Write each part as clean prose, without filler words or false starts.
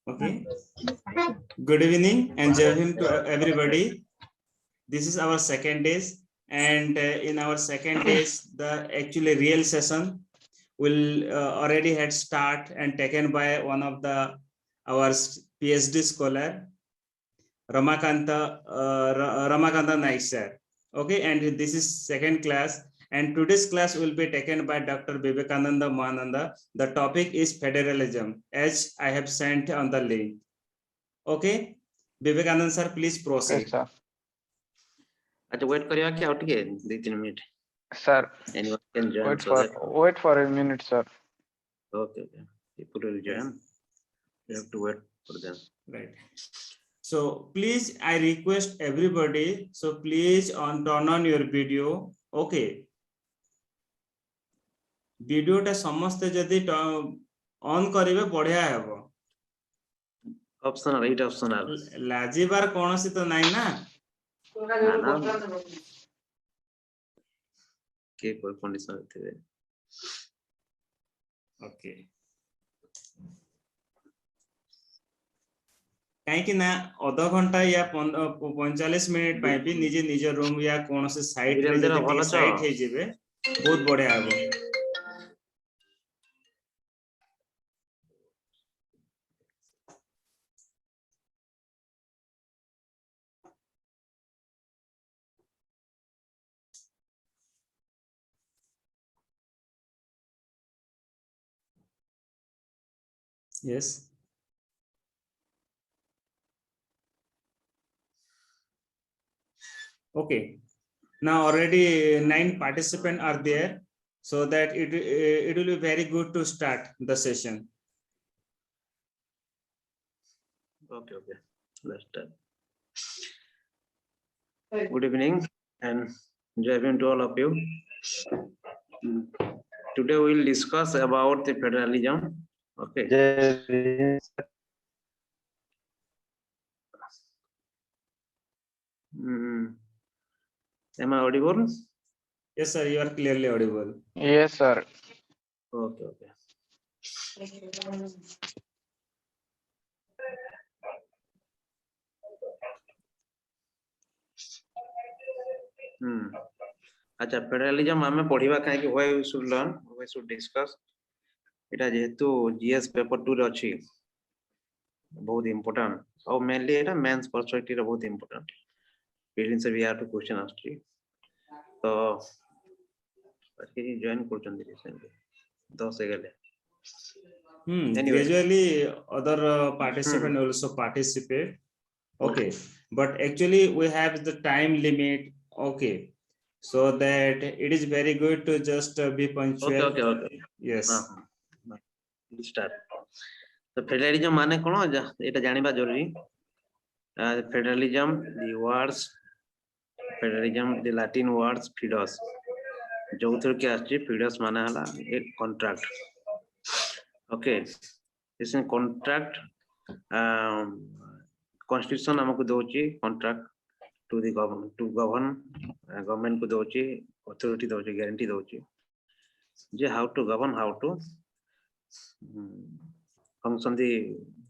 Okay. Good evening and Jai Hind to everybody. This is our second day, and in our second day, the actually real session will already had start and taken by one of the our PhD scholar Ramakanta Naik sir. Okay, and this is second class, and today's class will be taken by Dr. Vivekananda Mahananda. The topic is federalism, as I have sent on the link. Okay, Vivekananda sir, please proceed. Yes, sir. अच्छा wait करियो क्या उठ के 2-3 minute Sir, anyone can join wait so that for a minute, sir. okay people will join. You have to wait for them. Right. So please, I request everybody, so please turn on your video. Okay. Video टा समस्त जदि on करिवे बढ़िया हेबो. Optional 8 optional लाजिबार कोनोसी तो नाही ना. ना के कोई कंडीशन थे. Okay. कहीं ना अध घंटा या 45 मिनिट पाई भी निजे निज रूम या कौन से साइट रे जदि टी साइट हे जेबे बहुत बढ़िया हेबो. Yes. Okay. Now already 9 participants are there, so that it will be very good to start the session. Okay let's start. Good evening and Jai Hind to all of you. Today we will discuss about the federalism. Okay. Am I audible? Yes, sir, you are clearly audible. Yes, sir. Okay. अच्छा federalism हमें पढ़िबा काहे कि why we should learn, we should discuss. एटा जेहेतु GS paper 2 रे अछि बहुत important और mainly एटा mains perspective रे बहुत इंपोर्टेंट. पेरेंट्स भी यार टू क्वेश्चन आछि तो बाकी जॉइन करचन रिसेंटली 10 से गेले. Anyway. Gradually other participants also participate. Okay, but actually we have the time limit. Okay, so that it is very good to just be punctual. Okay. Yes. Start. तो federalism माने कोन एटा जानिबा जरूरी. Federalism the words federalism the Latin words fidos जो थर के आछि fidos माने हला एक contract. Okay this is contract. Constitution हमको दोची contract to the government to govern government को दोची अथॉरिटी दोची गारंटी दोची जे how to govern how to function the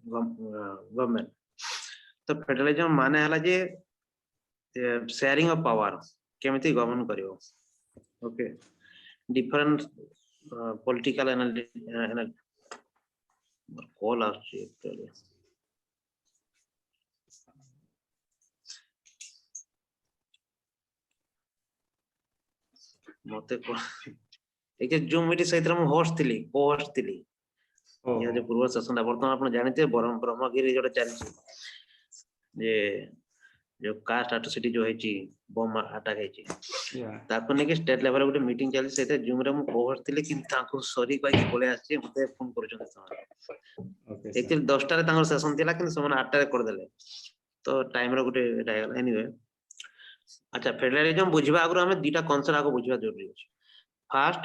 government. तो फेडरलिज्म माने हला जे शेयरिंग ऑफ पावर केमिति गवर्न करियो. Okay different political analysis call आछि एक्चुअली मते को एक जूम मीटिंग सहित हम होस्ट थिली ये जो पूर्व सेशन वर्तमान आपण जानते ब्रह्मगिरी जोटा चलछि जे जो कास्ट एट्रोसिटी जो हेची बम अटैक हेची ताको ने के स्टेट लेवल गोटे मीटिंग चलछि सेते जूम रे हम होस्ट थिली कि ताको सॉरी कहि बोले आछि मते फोन करछन सर. एक 10 टा रे तांगर सेशन थिला कि समान 8 टा रे कर देले तो टाइम रो गोटे डायगल. एनीवे अच्छा फेडरलिज्म बुझिबा आगु हमें दुटा कांसेप्ट आगु बुझिबा जरूरी अछि. फर्स्ट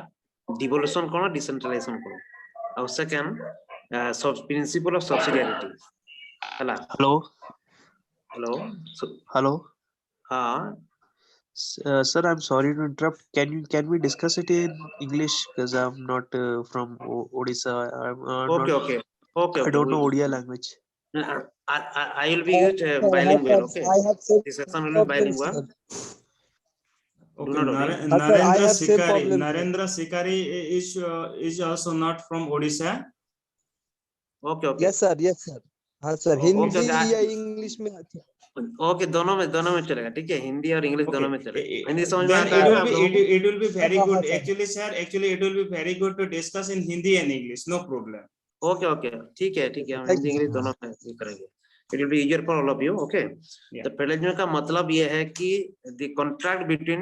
डिवोल्यूशन कोन डिसेंट्रलाइजेशन कोन और सेकंड सब प्रिंसिपल ऑफ सब्सिडियरिटी हला. हेलो हां Sir, I'm sorry to interrupt. Can we discuss it in English? Because I'm not from Odisha. I'm Okay, not. okay, okay, I okay. don't know Odia language. I will be bilingual. Okay, I have same this session will be problem, bilingual. sir. Do Okay, not worry. Sir, I Narendra have same Sikari. problem, sir. Narendra Sikari is also not from Odisha. Okay, okay. Yes, sir. Yes, sir. हाँ sir Okay, Hindi okay. या English में अच्छा okay, दोनों में चलेगा, ठीक है, हिंदी और इंग्लिश दोनों में Okay. चलेगा। हिंदी समझ में Then आता it है will आप be लोगों को? it will be very हाँ, हाँ, good. sir. Actually, sir, actually it will be very good to discuss in Hindi and English. No problem. Okay okay, ठीक है, हम Thank Hindi you, English sir. दोनों में ये करेंगे। It will be easier for all of you. Okay, Yeah. तो federalism का मतलब ये है कि the contract between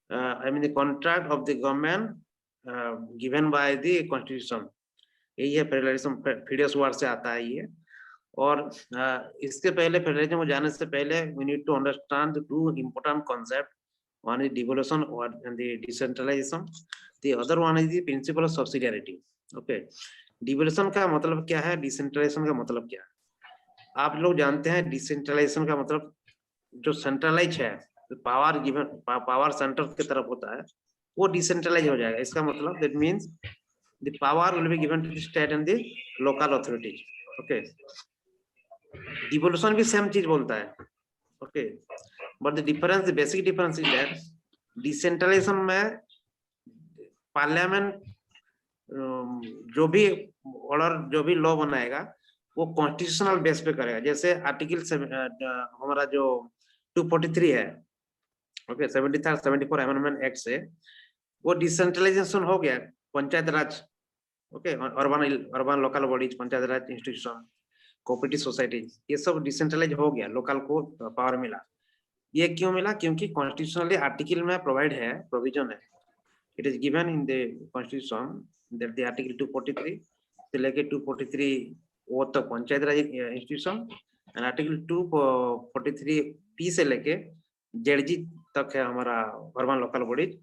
I mean the contract of the government given by the constitution, यही है फेडरलिज्म। फीडस वर्ड से आता है ये। और इसके पहले फेडरलिज्म को जाने से पहले we need to understand the two important concept. One is devolution and the decentralization, the other one is the principle of subsidiarity. Okay, devolution का मतलब क्या है, डिसेंट्रलाइजेशन का मतलब क्या है? आप लोग जानते हैं डिसेंट्रलाइजेशन का मतलब जो सेंट्रलाइज है, पावर गिवन पावर सेंटर की तरफ होता है, वो डिसेंट्रलाइज हो जाएगा। इसका मतलब that means the power will be given to the state and the local authorities. Okay, devolution भी सेम चीज बोलता है। Okay, but the difference, the basic difference is that decentralization में पार्लियामेंट जो भी ऑर्डर, जो भी लॉ बनाएगा वो कॉन्स्टिट्यूशनल बेस पे करेगा। जैसे आर्टिकल हमारा जो 243 है, ओके, 73 74 अमेंडमेंट एक्ट से वो डिसेंट्रलाइजेशन हो गया। Panchayat raj, okay, urban local bodies, panchayat raj institution, cooperative societies, ये सब डिसेंट्रलाइज हो गया, लोकल को पावर मिला। ये क्यों मिला? क्योंकि कॉन्स्टिट्यूशनली आर्टिकल में प्रोवाइड है, प्रोविजन है, it is given in the constitution that the article 243 से लेके 243 वो तो panchayat raj institution, and article 243 P से लेके जेडजी तक है हमारा urban local bodies,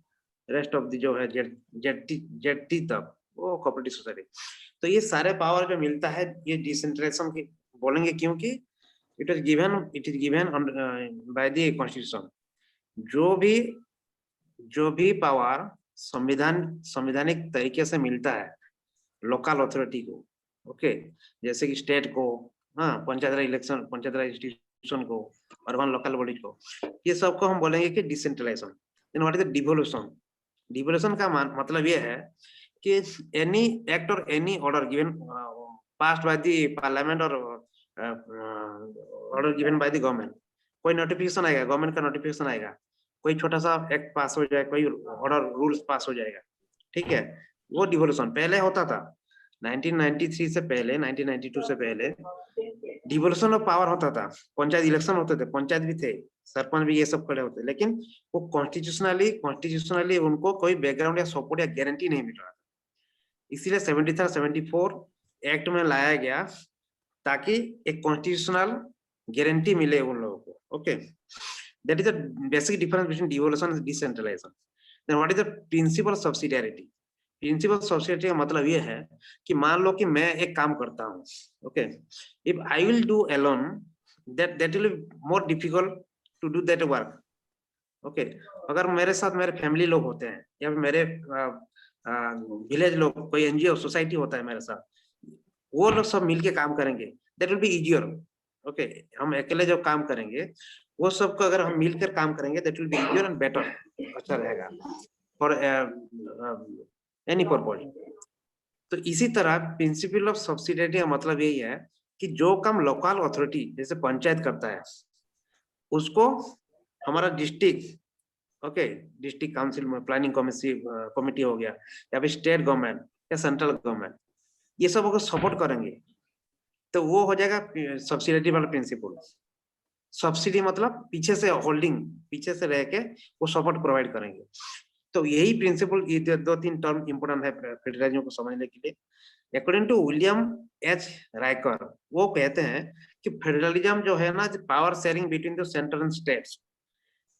rest of the जो है जेडटी तक वो कोऑपरेटिव सोसाइटी। तो ये सारे पावर जो मिलता है ये डिसेंट्रलाइजेशन की बोलेंगे, क्योंकि it is given by the constitution. जो भी पावर संविधानिक तरीके से मिलता है लोकल अथॉरिटी को, ओके, जैसे कि स्टेट को, हाँ, पंचायत राज इलेक्शन, पंचायत राज इंस्टीट्यूशन को, अर्बन लोकल बॉडीज को, ये सबको हम बोलेंगे कि decentralisation. Then what is the devolution? Devolution का मतलब ये है कि एनी एक्ट और any order given passed by the parliament और order given by the government, कोई नोटिफिकेशन आएगा, गवर्नमेंट का नोटिफिकेशन आएगा, कोई छोटा सा एक्ट पास हो जाए, कोई ऑर्डर रूल्स पास हो जाएगा, ठीक है, वो डिवोल्यूशन पहले होता था। 1993 से पहले, 1992 से पहले डिवोल्यूशन ऑफ पावर होता था, पंचायत इलेक्शन होते थे, पंचायत भी थे, सरपंच भी, ये सब खड़े होते, लेकिन वो कॉन्स्टिट्यूशनली उनको कोई बैकग्राउंड या सपोर्ट या गारंटी नहीं मिल रहा था। इसीलिए 73 74 एक्ट में लाया गया ताकि एक कॉन्स्टिट्यूशनल गारंटी मिले उन लोगों को। Okay, that is the basic difference between devolution and decentralization. Then what is the principle of subsidiarity? Principle of subsidiarity का मतलब ये है कि मान लो कि मैं एक काम करता हूँ, okay, if I will do alone, that will be more difficult to do that work. Okay, अगर मेरे साथ मेरे फैमिली लोग होते हैं या मेरे विलेज लोग, कोई एनजीओ सोसाइटी होता है मेरे साथ, वो लोग सब मिलके काम करेंगे, that will be easier. Okay, हम अकेले जो काम करेंगे वो सबको अगर हम मिलकर काम करेंगे that will be easier and better, अच्छा रहेगा फॉर एनी पर्पज। तो इसी तरह प्रिंसिपल ऑफ सब्सिडियरिटी का मतलब यही है कि जो काम लोकल अथॉरिटी जैसे पंचायत करता है उसको हमारा डिस्ट्रिक्ट, ओके, डिस्ट्रिक्ट काउंसिल में प्लानिंग कमेटी हो गया या फिर स्टेट गवर्नमेंट या सेंट्रल गवर्नमेंट, ये सब अगर सपोर्ट करेंगे तो वो हो जाएगा सब्सिडियरिटी वाला प्रिंसिपल। सब्सिडी मतलब पीछे से होल्डिंग, पीछे से रह के वो सपोर्ट प्रोवाइड करेंगे। तो यही प्रिंसिपल, ये 2-3 टर्म इंपोर्टेंट है फेडरलिज्म को समझने के लिए। According to William H Riker, वो कहते हैं कि फेडरलिज्म जो है ना, power sharing between the central and states,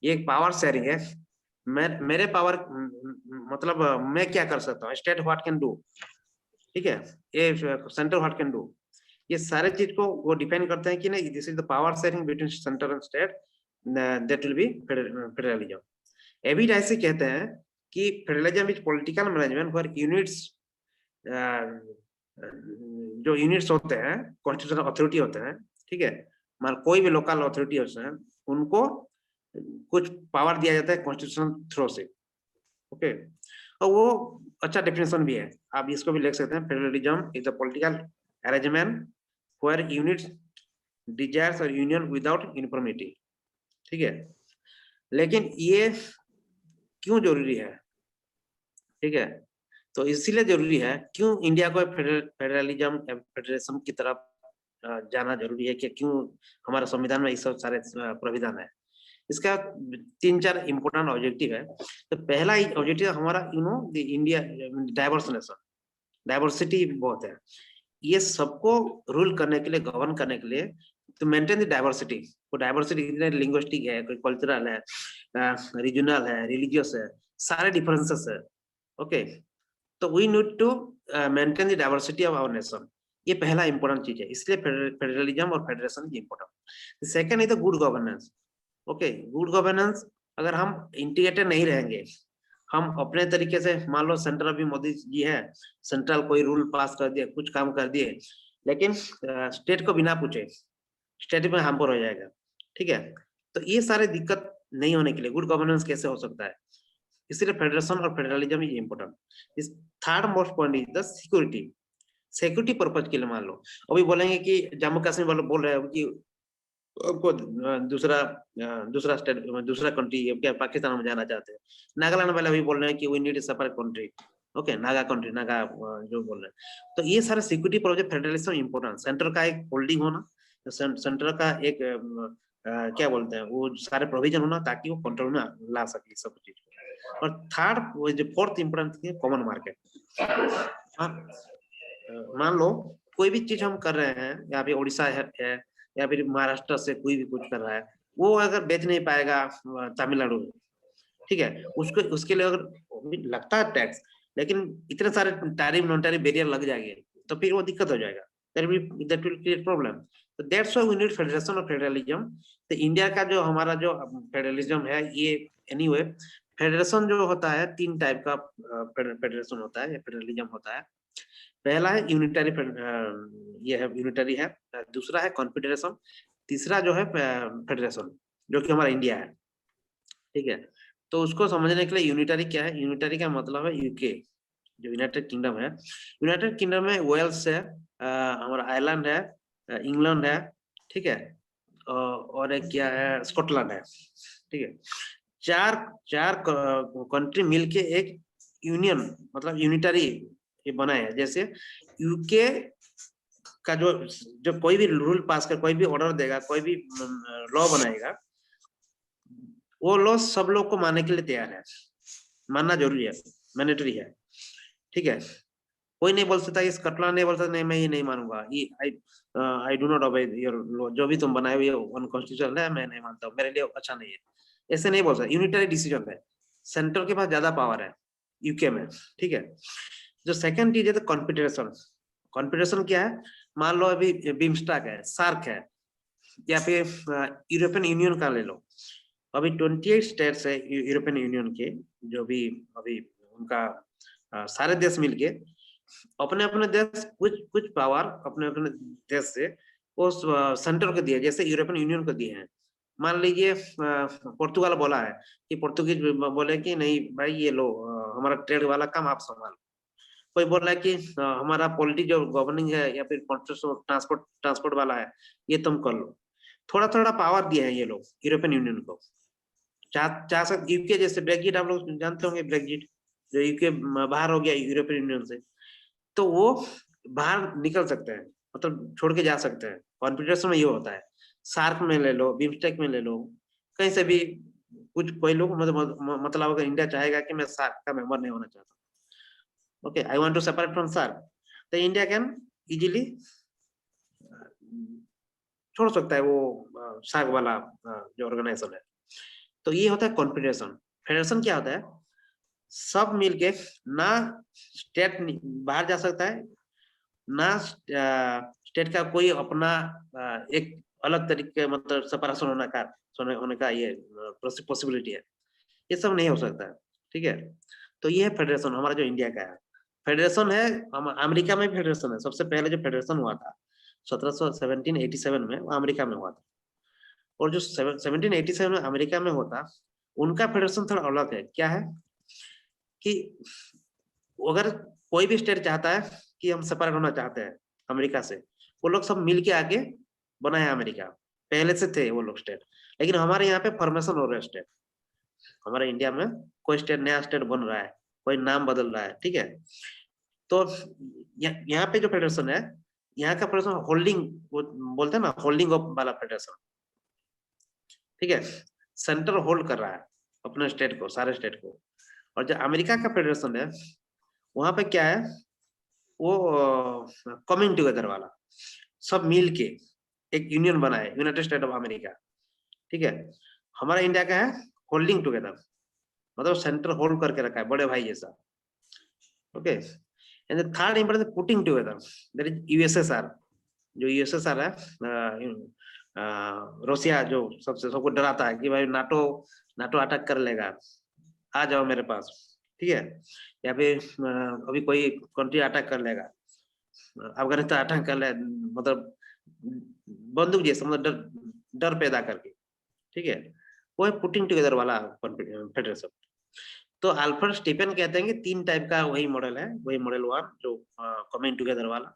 ये एक पावर शेयरिंग है। मेरे पावर मतलब मैं क्या कर सकता हूँ, स्टेट व्हाट कैन डू, ठीक है, ये सेंटर व्हाट कैन डू, ये सारे चीज को वो डिफाइन करते हैं कि नहीं, this is the power sharing between centre and state, that will be federalism. एबिट ऐसे कहते हैं कि federalism is political management for units, जो यूनिट्स होते हैं कॉन्स्टिट्यूशनल अथॉरिटी होते हैं, ठीक है, मान कोई भी लोकल अथॉरिटी होते हैं उनको कुछ पावर दिया जाता है कॉन्स्टिट्यूशन थ्रू से, ओके। और वो अच्छा डेफिनेशन भी है, आप इसको भी लिख सकते हैं, federalism is the political arrangement where units desires और यूनियन विदाउट यूनिफॉर्मिटी, ठीक है। लेकिन ये क्यों जरूरी है, ठीक है, तो इसीलिए जरूरी है, क्यों इंडिया को फेडरलिज्म फेडरेशन की तरफ जाना जरूरी है, कि क्यों हमारे संविधान में ये सब सारे प्राविधान है। इसका 3-4 इंपोर्टेंट ऑब्जेक्टिव है। तो पहला ऑब्जेक्टिव हमारा इंडिया डाइवर्स नेशन, डाइवर्सिटी बहुत है, ये सबको रूल करने के लिए, गवर्न करने के लिए, तो मेंटेन द डाइवर्सिटी। वो डाइवर्सिटी लिंग्विस्टिक है, कोई कल्चरल है, रीजनल है, रिलीजियस है, सारे डिफरेंसेस है, ओके। तो we need to maintain the diversity of our nation, ये पहला इंपॉर्टेंट चीज है, इसलिए फेडरलिज्म और federation is important. Second is the good governance, okay. Good governance, अगर हम इंटीग्रेटेड नहीं रहेंगे, हम अपने तरीके से, मान लो सेंट्रल भी मोदी जी है, सेंट्रल कोई रूल पास कर दिए, कुछ काम कर दिए, लेकिन स्टेट को बिना पूछे स्टेट में हार्मफुल हो जाएगा, ठीक है। तो ये सारे दिक्कत नहीं होने के लिए गुड गवर्नेंस कैसे हो सकता है, इसलिए फेडरेशन और फेडरलिज्म इज इम्पोर्टेंट। इस third most point is the security. Security purpose के लिए, मान लो अभी बोलेंगे कि जम्मू कश्मीर वाले बोल रहे हैं कि आपको दूसरा स्टेट, दूसरा कंट्री, क्या पाकिस्तान में जाना चाहते हैं। नागालैंड वाले अभी बोल रहे हैं कि we need separate country, okay, Naga country, Naga जो बोल रहे हैं। तो ये सारे security project federalism important, centre का एक होल्डिंग होना, सेंटर का एक क्या बोलते हैं, वो सारे प्रोविजन होना, ताकि वो कंट्रोल में ला सके सब चीज। और थर्ड, वो जो फोर्थ इंपॉर्टेंट कॉमन मार्केट। मान लो कोई भी चीज हम कर रहे हैं, या फिर उड़ीसा है या फिर महाराष्ट्र से कोई भी कुछ कर रहा है, वो अगर बेच नहीं पाएगा तमिलनाडु में, ठीक है, उसको उसके लिए अगर लगता है टैक्स, लेकिन इतने सारे टैरिफ नॉन टैरिफ बैरियर लग जाएंगे, तो फिर वो दिक्कत हो जाएगा, that will create problem. So that's why we need federation और फेडरलिज्म। तो इंडिया का जो हमारा जो फेडरलिज्म है, ये एनीवे फेडरेशन जो होता है, 3 टाइप का फेडरेशन होता है, फेडरलिज्म होता है। पहला है यूनिटरी, ये है यूनिटरी है। दूसरा है कॉन्फेडरेशन। तीसरा जो है फेडरेशन, जो कि हमारा इंडिया है, ठीक है। तो उसको समझने के लिए यूनिटरी क्या है, यूनिटरी का मतलब है यूके, जो यूनाइटेड किंगडम है। यूनाइटेड किंगडम में वेल्स है, हमारा आयरलैंड है, इंग्लैंड है, ठीक है, और एक क्या है, स्कॉटलैंड है, ठीक है। चार कंट्री मिलके एक यूनियन, मतलब यूनिटरी ये बना है। जैसे यूके का जो कोई भी रूल पास कर, कोई भी ऑर्डर देगा, कोई भी लॉ बनाएगा, वो लॉ सब लोग को मानने के लिए तैयार है, मानना जरूरी है, मैंडेटरी है, ठीक है। कोई नहीं बोल सकता, इस स्कॉटलैंड नहीं बोल सकता नहीं मैं ये नहीं मानूंगा, ये I do not obey your law, जो भी तुम बनाए हुए अनकॉन्स्टिट्यूशनल है, मैं नहीं मानता हूँ, मेरे लिए अच्छा नहीं है, ऐसे नहीं बोल सकता। यूनिटरी डिसीजन है, सेंटर के पास ज्यादा पावर है यूके में, ठीक है। जो सेकंड चीज है, तो कॉन्फेडरेशन। कॉन्फेडरेशन क्या है, मान लो अभी बिमस्टेक है, सार्क है, या फिर यूरोपियन यूनियन का ले लो। अभी 28 स्टेट्स है यूरोपियन यूनियन के, जो भी अभी उनका सारे देश मिलके अपने अपने देश कुछ पावर अपने अपने देश से वो सेंटर को दिए, जैसे यूरोपियन यूनियन को दिए हैं। मान लीजिए पुर्तगाल बोला है कि पुर्तगीज बोले कि नहीं भाई ये लो, हमारा ट्रेड वाला काम आप संभालो। कोई बोल रहा है कि हमारा पॉलिटिक्स जो गवर्निंग है या फिर ट्रांसपोर्ट वाला है, ये तुम कर लो। थोड़ा थोड़ा पावर दिए हैं ये लोग यूरोपियन यूनियन को। चाह सकते यूके जैसे ब्रेक्जिट, आप लोग जानते होंगे ब्रेक्जिट, जो यूके बाहर हो गया यूरोपियन यूनियन से, तो वो बाहर निकल सकते हैं, मतलब छोड़ के जा सकते हैं। कॉन्फेडरेशन में ये होता है, सार्क में ले लो, बिमस्टेक में ले लो, कहीं से भी कुछ कोई लोग मतलब अगर इंडिया चाहेगा कि मैं सार्क का मेंबर नहीं होना चाहता, okay, I want to separate from SAARC, तो इंडिया कैन इजीली छोड़ सकता है वो सार्क वाला जो ऑर्गेनाइजेशन है। तो ये होता है कॉन्फेडरेशन। फेडरेशन क्या होता है, सब मिलके, ना स्टेट बाहर जा सकता है, ना स्टेट का कोई अपना एक अलग तरीके मतलब सेपरेशन होने का ये पॉसिबिलिटी है। ये सब नहीं हो सकता है, ठीक है। तो ये है फेडरेशन हमारा जो इंडिया का है। फेडरेशन है, अमेरिका में फेडरेशन है। सबसे पहले जो फेडरेशन हुआ था 1787 में, वो अमेरिका में हुआ था। और जो 1787 में अमेरिका में होता, उनका फेडरेशन थोड़ा अलग है। क्या है कि अगर कोई भी स्टेट चाहता है कि हम सेपरेट होना चाहते हैं अमेरिका से, वो लोग सब मिल के आगे बनाया अमेरिका। पहले से थे वो लोग स्टेट, लेकिन हमारे यहाँ पे फॉर्मेशन हो रहा है स्टेट। हमारे इंडिया में कोई स्टेट, नया स्टेट बन रहा है, कोई नाम बदल रहा है, ठीक है। तो यहाँ पे जो फेडरेशन है, यहाँ का फेडरेशन होल्डिंग, वो बोलते हैं ना, होल्डिंग ऑफ वाला फेडरेशन, ठीक है। सेंटर होल्ड कर रहा है अपने स्टेट को, सारे स्टेट को। और जो अमेरिका का फेडरेशन है, वहां पे क्या है, वो कमिंग टुगेदर वाला, सब मिल के एक यूनियन बनाए, यूनाइटेड स्टेट ऑफ अमेरिका, ठीक है। हमारा इंडिया का है होल्डिंग टुगेदर, मतलब सेंटर होल्ड करके रखा है, बड़े भाई जैसा, okay. And the third important putting together, that is USSR. जो यूएसएसआर है, रशिया, जो सबसे सबको डराता है कि भाई नाटो नाटो अटैक कर लेगा, आ जाओ मेरे पास, ठीक है। या फिर अभी कोई कंट्री अटैक कर लेगा, अफगानिस्तान अटैक कर ले, मतलब बंदूक जैसा, मतलब डर पैदा करके, ठीक है। वो है पुटिंग टुगेदर वाला फेडरेशन। तो अल्फ्रेड स्टीफन कहते हैं कि 3 टाइप का वही मॉडल है। वही मॉडल 1 जो कमिंग टुगेदर वाला,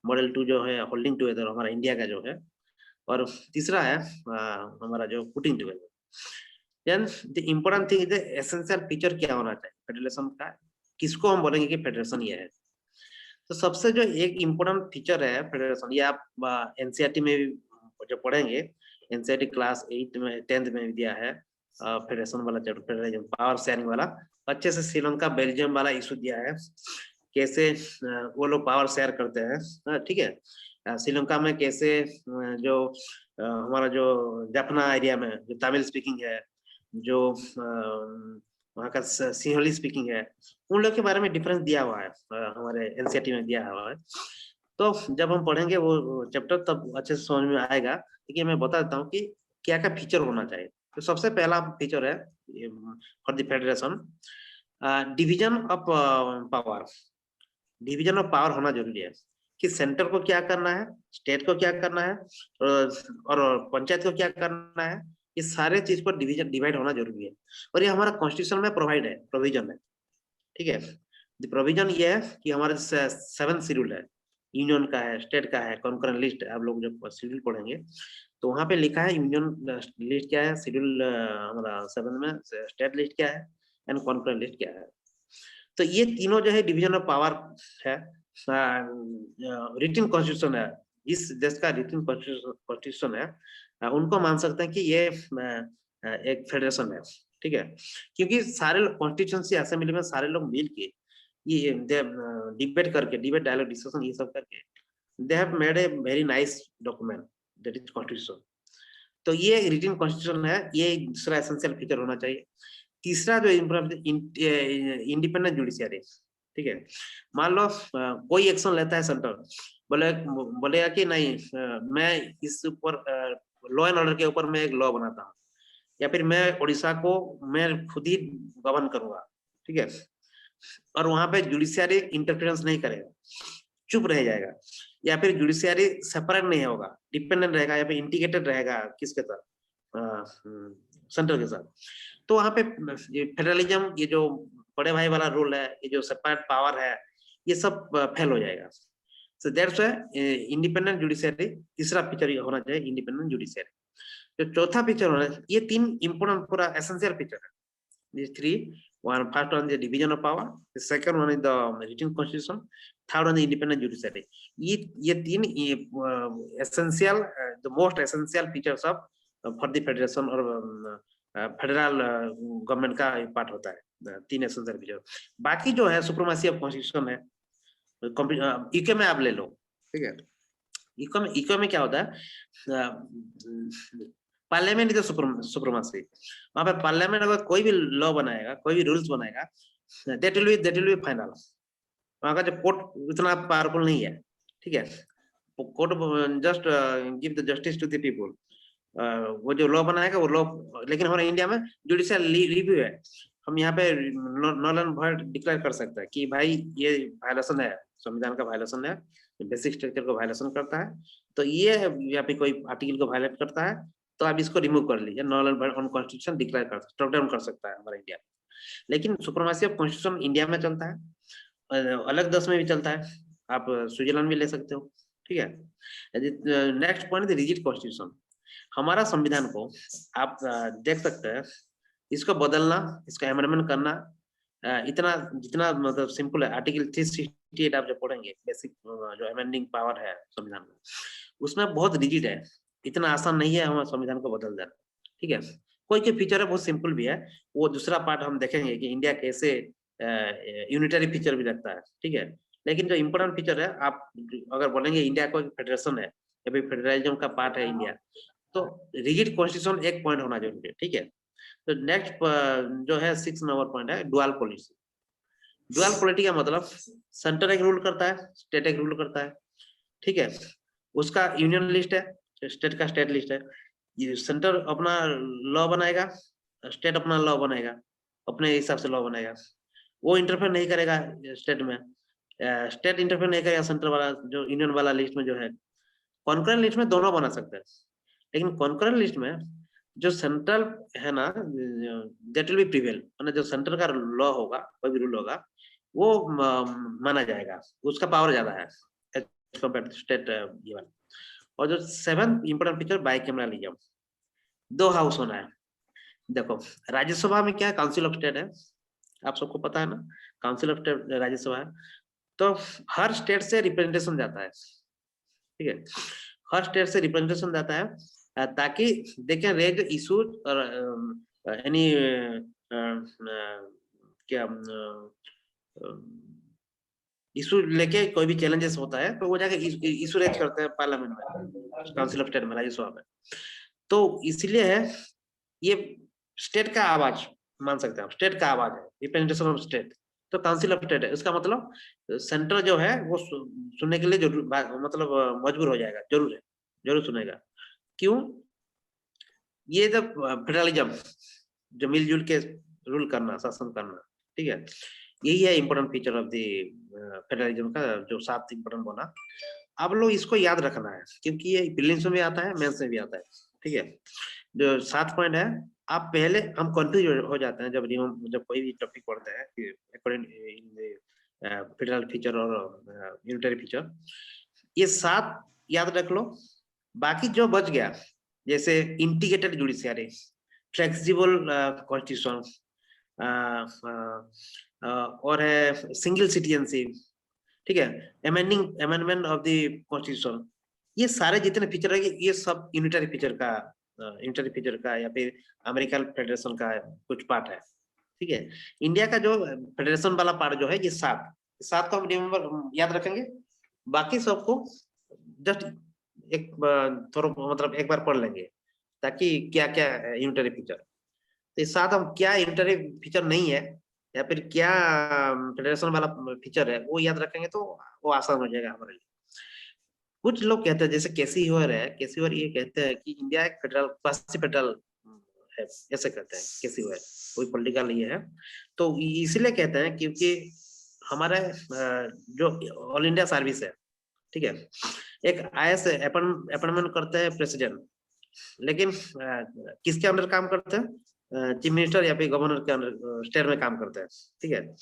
मॉडल 2 जो है होल्डिंग टुगेदर हमारा इंडिया का जो है, और तीसरा है हमारा जो putting together. Then the important thing is essential feature क्या होना चाहिए फेडरेशन का, किसको हम बोलेंगे कि फेडरेशन ये है। तो सबसे जो एक इम्पोर्टेंट फीचर है फेडरेशन, ये आप एनसीईआरटी में भी जो पढ़ेंगे, एनसीईआरटी क्लास 8 में 10th में भी दिया है फेडरेशन वाला चैप्टर, फेडरलिज्म पावर शेयरिंग वाला। अच्छे से श्रीलंका बेल्जियम वाला इशू दिया है, कैसे वो लोग पावर शेयर करते हैं, ठीक है। श्रीलंका में कैसे जो हमारा जो जाफना एरिया में जो तमिल स्पीकिंग है, जो वहाँ का सिंहली स्पीकिंग है, उन लोग के बारे में डिफरेंस दिया हुआ है, हमारे एनसीईआरटी में दिया हुआ है। तो जब हम पढ़ेंगे वो चैप्टर तब अच्छे से समझ में आएगा। देखिए मैं बता देता हूँ कि क्या क्या फीचर होना चाहिए। तो सबसे पहला फीचर है for the federation, division of power. Division of power होना जरूरी है कि सेंटर को क्या करना है, स्टेट को क्या करना है, और पंचायत को क्या करना है। ये सारे चीज पर डिवाइड होना जरूरी है, और ये हमारा कॉन्स्टिट्यूशन में प्रोवाइड है, प्रोविजन है, ठीक है। प्रोविजन ये है कि हमारे 7th शेड्यूल है, यूनियन का है, स्टेट का है, कॉन्करेंट लिस्ट है। आप लोग जब शेड्यूल पढ़ेंगे तो वहां पे लिखा है यूनियन लिस्ट क्या है, शेड्यूल हमारा 7 में स्टेट लिस्ट क्या है, एंड कॉन्करेंट लिस्ट क्या है। तो ये तीनों जो है डिवीजन ऑफ पावर है। रिटन कॉन्स्टिट्यूशन है, इस देश का रिटन कॉन्स्टिट्यूशन है, उनको मान सकते हैं कि ये एक फेडरेशन है, ठीक है। क्योंकि सारे कॉन्स्टिट्यूंसी असेंबली में सारे लोग मिल के ये डिबेट करके, डिबेट डायलॉग डिस्कशन ये सब करके, they have made a very nice document that is constitution. तो ये रिटन कॉन्स्टिट्यूशन है, ये दूसरा एसेंशियल फीचर होना चाहिए। तीसरा जो इंडिपेंडेंट जुडिशियरी, ठीक है। मान लो कोई एक्शन लेता है सेंटर, बोलेगा कि नहीं मैं इस ऊपर लॉ एंड ऑर्डर के ऊपर मैं एक लॉ बनाता हूँ, या फिर मैं उड़ीसा को मैं खुद ही गवर्न करूंगा, ठीक है। और वहां पे जुडिशियरी इंटरफेरेंस नहीं करेगा, चुप रह जाएगा, या फिर जुडिशियरी सेपरेट नहीं होगा, डिपेंडेंट रहेगा, या फिर इंटीग्रेटेड रहेगा किसके साथ, सेंटर के साथ। तो वहां पे फेडरलिज्म, ये जो बड़े भाई वाला रूल है, ये जो सेपरेट पावर है, ये सब फेल हो जाएगा। So that's why independent judiciary तीसरा फीचर होना चाहिए, इंडिपेंडेंट जुडिशियरी। जो चौथा फीचर होना है, ये 3 इंपोर्टेंट पूरा एसेंशियल फीचर है। These 3, one first one is the division of power, the second one is the written constitution, third one is the independent judiciary. ये 3 essential, the most essential features of for the federation और federal government का part होता है, 3 essential feature. बाकी जो है supremacy of constitution है, UK में आप ले लो, ठीक है। यूके में क्या होता है, पार्लियामेंट इज सुप्रीमेसी। वहां पे पार्लियामेंट अगर कोई भी लॉ बनाएगा, कोई भी रूल्स बनाएगा, दैट विल बी फाइनल। वहां का जो कोर्ट इतना पावरफुल नहीं है, ठीक है। Court just give the justice to the people, वो जो लॉ बनाएगा वो लॉ, लेकिन हमारे इंडिया में जुडिशियल रिव्यू है, हम यहाँ पे नल एंड वॉइड डिक्लेयर कर सकते हैं कि भाई ये वायलेशन है, संविधान का वायलेशन है, बेसिक स्ट्रक्चर को वायलेशन करता है, तो ये या फिर कोई आर्टिकल को वायलेट करता है तो आप इसको रिमूव कर लीजिए, null and void on constitution declare कर स्ट्रक डाउन कर सकता है हमारा इंडिया। लेकिन सुप्रीमेसी ऑफ कॉन्स्टिट्यूशन इंडिया में चलता है, अलग 10 में भी चलता है, आप स्विट्जरलैंड भी ले सकते हो, ठीक है। नेक्स्ट पॉइंट रिजिड कॉन्स्टिट्यूशन, हमारा संविधान को आप देख सकते हैं, इसको बदलना, इसका अमेंडमेंट करना इतना जितना मतलब सिंपल है। आर्टिकल 368 आप जब पढ़ेंगे, बेसिक जो अमेंडिंग पावर है संविधान में, उसमें बहुत रिजिड है, इतना आसान नहीं है हमारे संविधान को बदल देना, ठीक है। कोई के फीचर है बहुत सिंपल भी है, वो दूसरा पार्ट हम देखेंगे कि इंडिया कैसे यूनिटरी फीचर भी रखता है, ठीक है। लेकिन जो इम्पोर्टेंट फीचर है, आप अगर बोलेंगे इंडिया को फेडरेशन है या फिर फेडरलिज्म का पार्ट है इंडिया, तो रिजिड कॉन्स्टिट्यूशन एक पॉइंट होना जरूरी है, ठीक है। तो नेक्स्ट जो है 6 नंबर पॉइंट है डुअल पॉलिसी। डुअल पॉलिटी का मतलब सेंटर एक रूल करता है, स्टेट एक रूल करता है, ठीक है। उसका यूनियन लिस्ट है, स्टेट का स्टेट लिस्ट है, ये सेंटर अपना लॉ बनाएगा, स्टेट अपना लॉ बनाएगा, अपने हिसाब से लॉ बनाएगा, वो इंटरफेयर नहीं करेगा स्टेट में, स्टेट इंटरफेयर नहीं करेगा सेंटर वाला जो यूनियन वाला लिस्ट में जो है। कॉन्करेंट लिस्ट में दोनों बना सकते हैं, लेकिन कॉन्करेंट लिस्ट में जो सेंट्रल है ना, दैट विल बी प्रिवेल, मतलब जो सेंटर का लॉ होगा, कोई भी रूल होगा, वो माना जाएगा, उसका पावर ज्यादा है कंपेयर टू स्टेट गिवन। और जो 7th important feature bicameralism, 2 house होना है। देखो राज्यसभा में क्या है, काउंसिल ऑफ स्टेट है, आप सबको पता है ना, काउंसिल ऑफ स्टेट राज्यसभा है, तो हर स्टेट से रिप्रेजेंटेशन जाता है, ठीक है, हर स्टेट से रिप्रेजेंटेशन जाता है, ताकि दे कैन रेज इशूज और एनी क्या इशू लेके कोई भी चैलेंजेस होता है तो वो जाके इशू रेज करते हैं पार्लियामेंट में, काउंसिल ऑफ स्टेट में, राज्यसभा में। तो इसलिए है ये स्टेट का आवाज मान सकते हैं, स्टेट का आवाज है, रिप्रेजेंटेशन ऑफ स्टेट, तो काउंसिल ऑफ स्टेट है, उसका मतलब सेंटर जो है वो सुनने के लिए जरूर मतलब मजबूर हो जाएगा, जरूर है, जरूर सुनेगा। क्यों? ये जब फेडरलिज्म जो मिलजुल के रूल करना, शासन करना, ठीक है, यही है important feature of the federalism का, जो 7 इंपोर्टेंट बोला। आप लोग इसको याद रखना है, क्योंकि ये प्रीलिम्स में भी आता है, मेंस में भी आता है, ठीक है। जो 7 पॉइंट है, आप पहले हम कंफ्यूज हो जाते हैं जब कोई भी टॉपिक पढ़ते हैं कि अकॉर्डिंग इन फेडरल फीचर और यूनिटरी फीचर, ये 7 याद रख लो। बाकी जो बच गया, जैसे इंटीग्रेटेड जुडिशियरी, फ्लेक्सिबल कॉन्स्टिट्यूशन, और है सिंगल सिटीजनशिप, ठीक है, अमेंडमेंट ऑफ द कॉन्स्टिट्यूशन, ये सारे जितने फीचर है ये सब यूनिटरी फीचर का या फिर अमेरिकन फेडरेशन का कुछ पार्ट है, ठीक है। इंडिया का जो फेडरेशन वाला पार्ट जो है ये 7 को हम रिमेंबर याद रखेंगे, बाकी सबको जस्ट एक थोड़ा मतलब एक बार पढ़ लेंगे, ताकि क्या क्या यूनिटरी फीचर, तो इस 7 हम क्या यूनिटरी फीचर नहीं है या फिर क्या फेडरेशन वाला फीचर है वो याद रखेंगे तो वो आसान हो जाएगा हमारे लिए। कुछ लोग कहते हैं, जैसे केसीवर है, केसीवर ये कहते हैं कि इंडिया एक फेडरल क्वासी फेडरल है, ऐसे कहते हैं केसीवर, कोई पॉलिटिकल ये है, तो इसलिए कहते हैं क्योंकि हमारे जो ऑल इंडिया सर्विस है, ठीक है, एक आईएएस अपॉइंटमेंट करते हैं प्रेसिडेंट, लेकिन किसके अंडर काम करते हैं? चीफ मिनिस्टर या फिर गवर्नर के अंडर, स्टेट में काम करते हैं, ठीक है।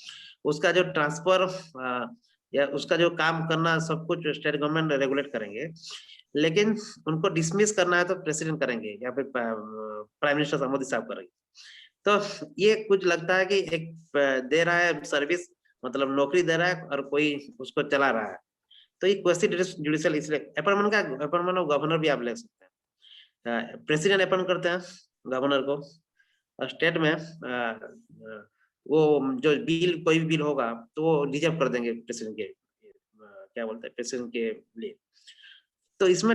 उसका जो ट्रांसफर या उसका जो काम करना सब कुछ स्टेट गवर्नमेंट रेगुलेट करेंगे, लेकिन उनको डिसमिस करना है तो प्रेसिडेंट करेंगे या फिर प्राइम मिनिस्टर मोदी साहब करेंगे। तो ये कुछ लगता है कि एक दे रहा है सर्विस, मतलब नौकरी दे रहा है और कोई उसको चला रहा है, तो ये क्वेश्चन जुडिशियल, इसलिए अपॉइंटमेंट ऑफ गवर्नर भी आप ले सकते हैं। प्रेसिडेंट अपॉइंट करते हैं गवर्नर को, और स्टेट में वो जो बिल, कोई भी बिल होगा तो वो रिजर्व कर देंगे प्रेसिडेंट के, क्या बोलते हैं, प्रेसिडेंट के लिए। तो इसमें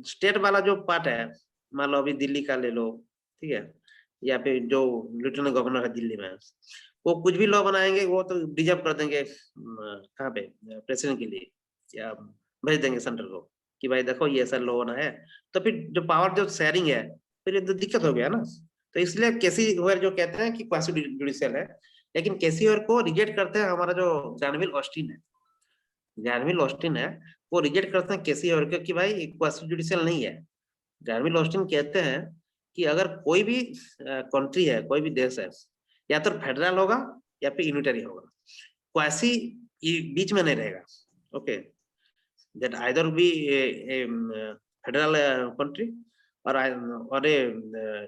स्टेट वाला जो पार्ट है, मान लो अभी दिल्ली का ले लो, ठीक है, या फिर जो लेफ्टिनेंट गवर्नर है दिल्ली में, वो कुछ भी लॉ बनाएंगे वो तो रिजर्व कर देंगे कहाँ पे, प्रेसिडेंट के लिए, या भेज देंगे सेंटर को कि भाई देखो ये ऐसा लोन है, तो फिर जो पावर जो शेयरिंग है फिर ये तो दिक्कत हो गया ना। तो इसलिए केसी जो कहते हैं कि क्वासी जुडिशियल है, लेकिन केसी को रिजेक्ट करते हैं हमारा जो ग्रैनविल ऑस्टिन है। ग्रैनविल ऑस्टिन है वो रिजेक्ट करते हैं केसी को कि भाई क्वासी जुडिशियल नहीं है। ग्रैनविल ऑस्टिन कहते हैं कि अगर कोई भी कंट्री है, कोई भी देश है, या तो फेडरल होगा या फिर यूनिटरी होगा, क्वासी बीच में नहीं रहेगा। Okay, that either be a federal country और a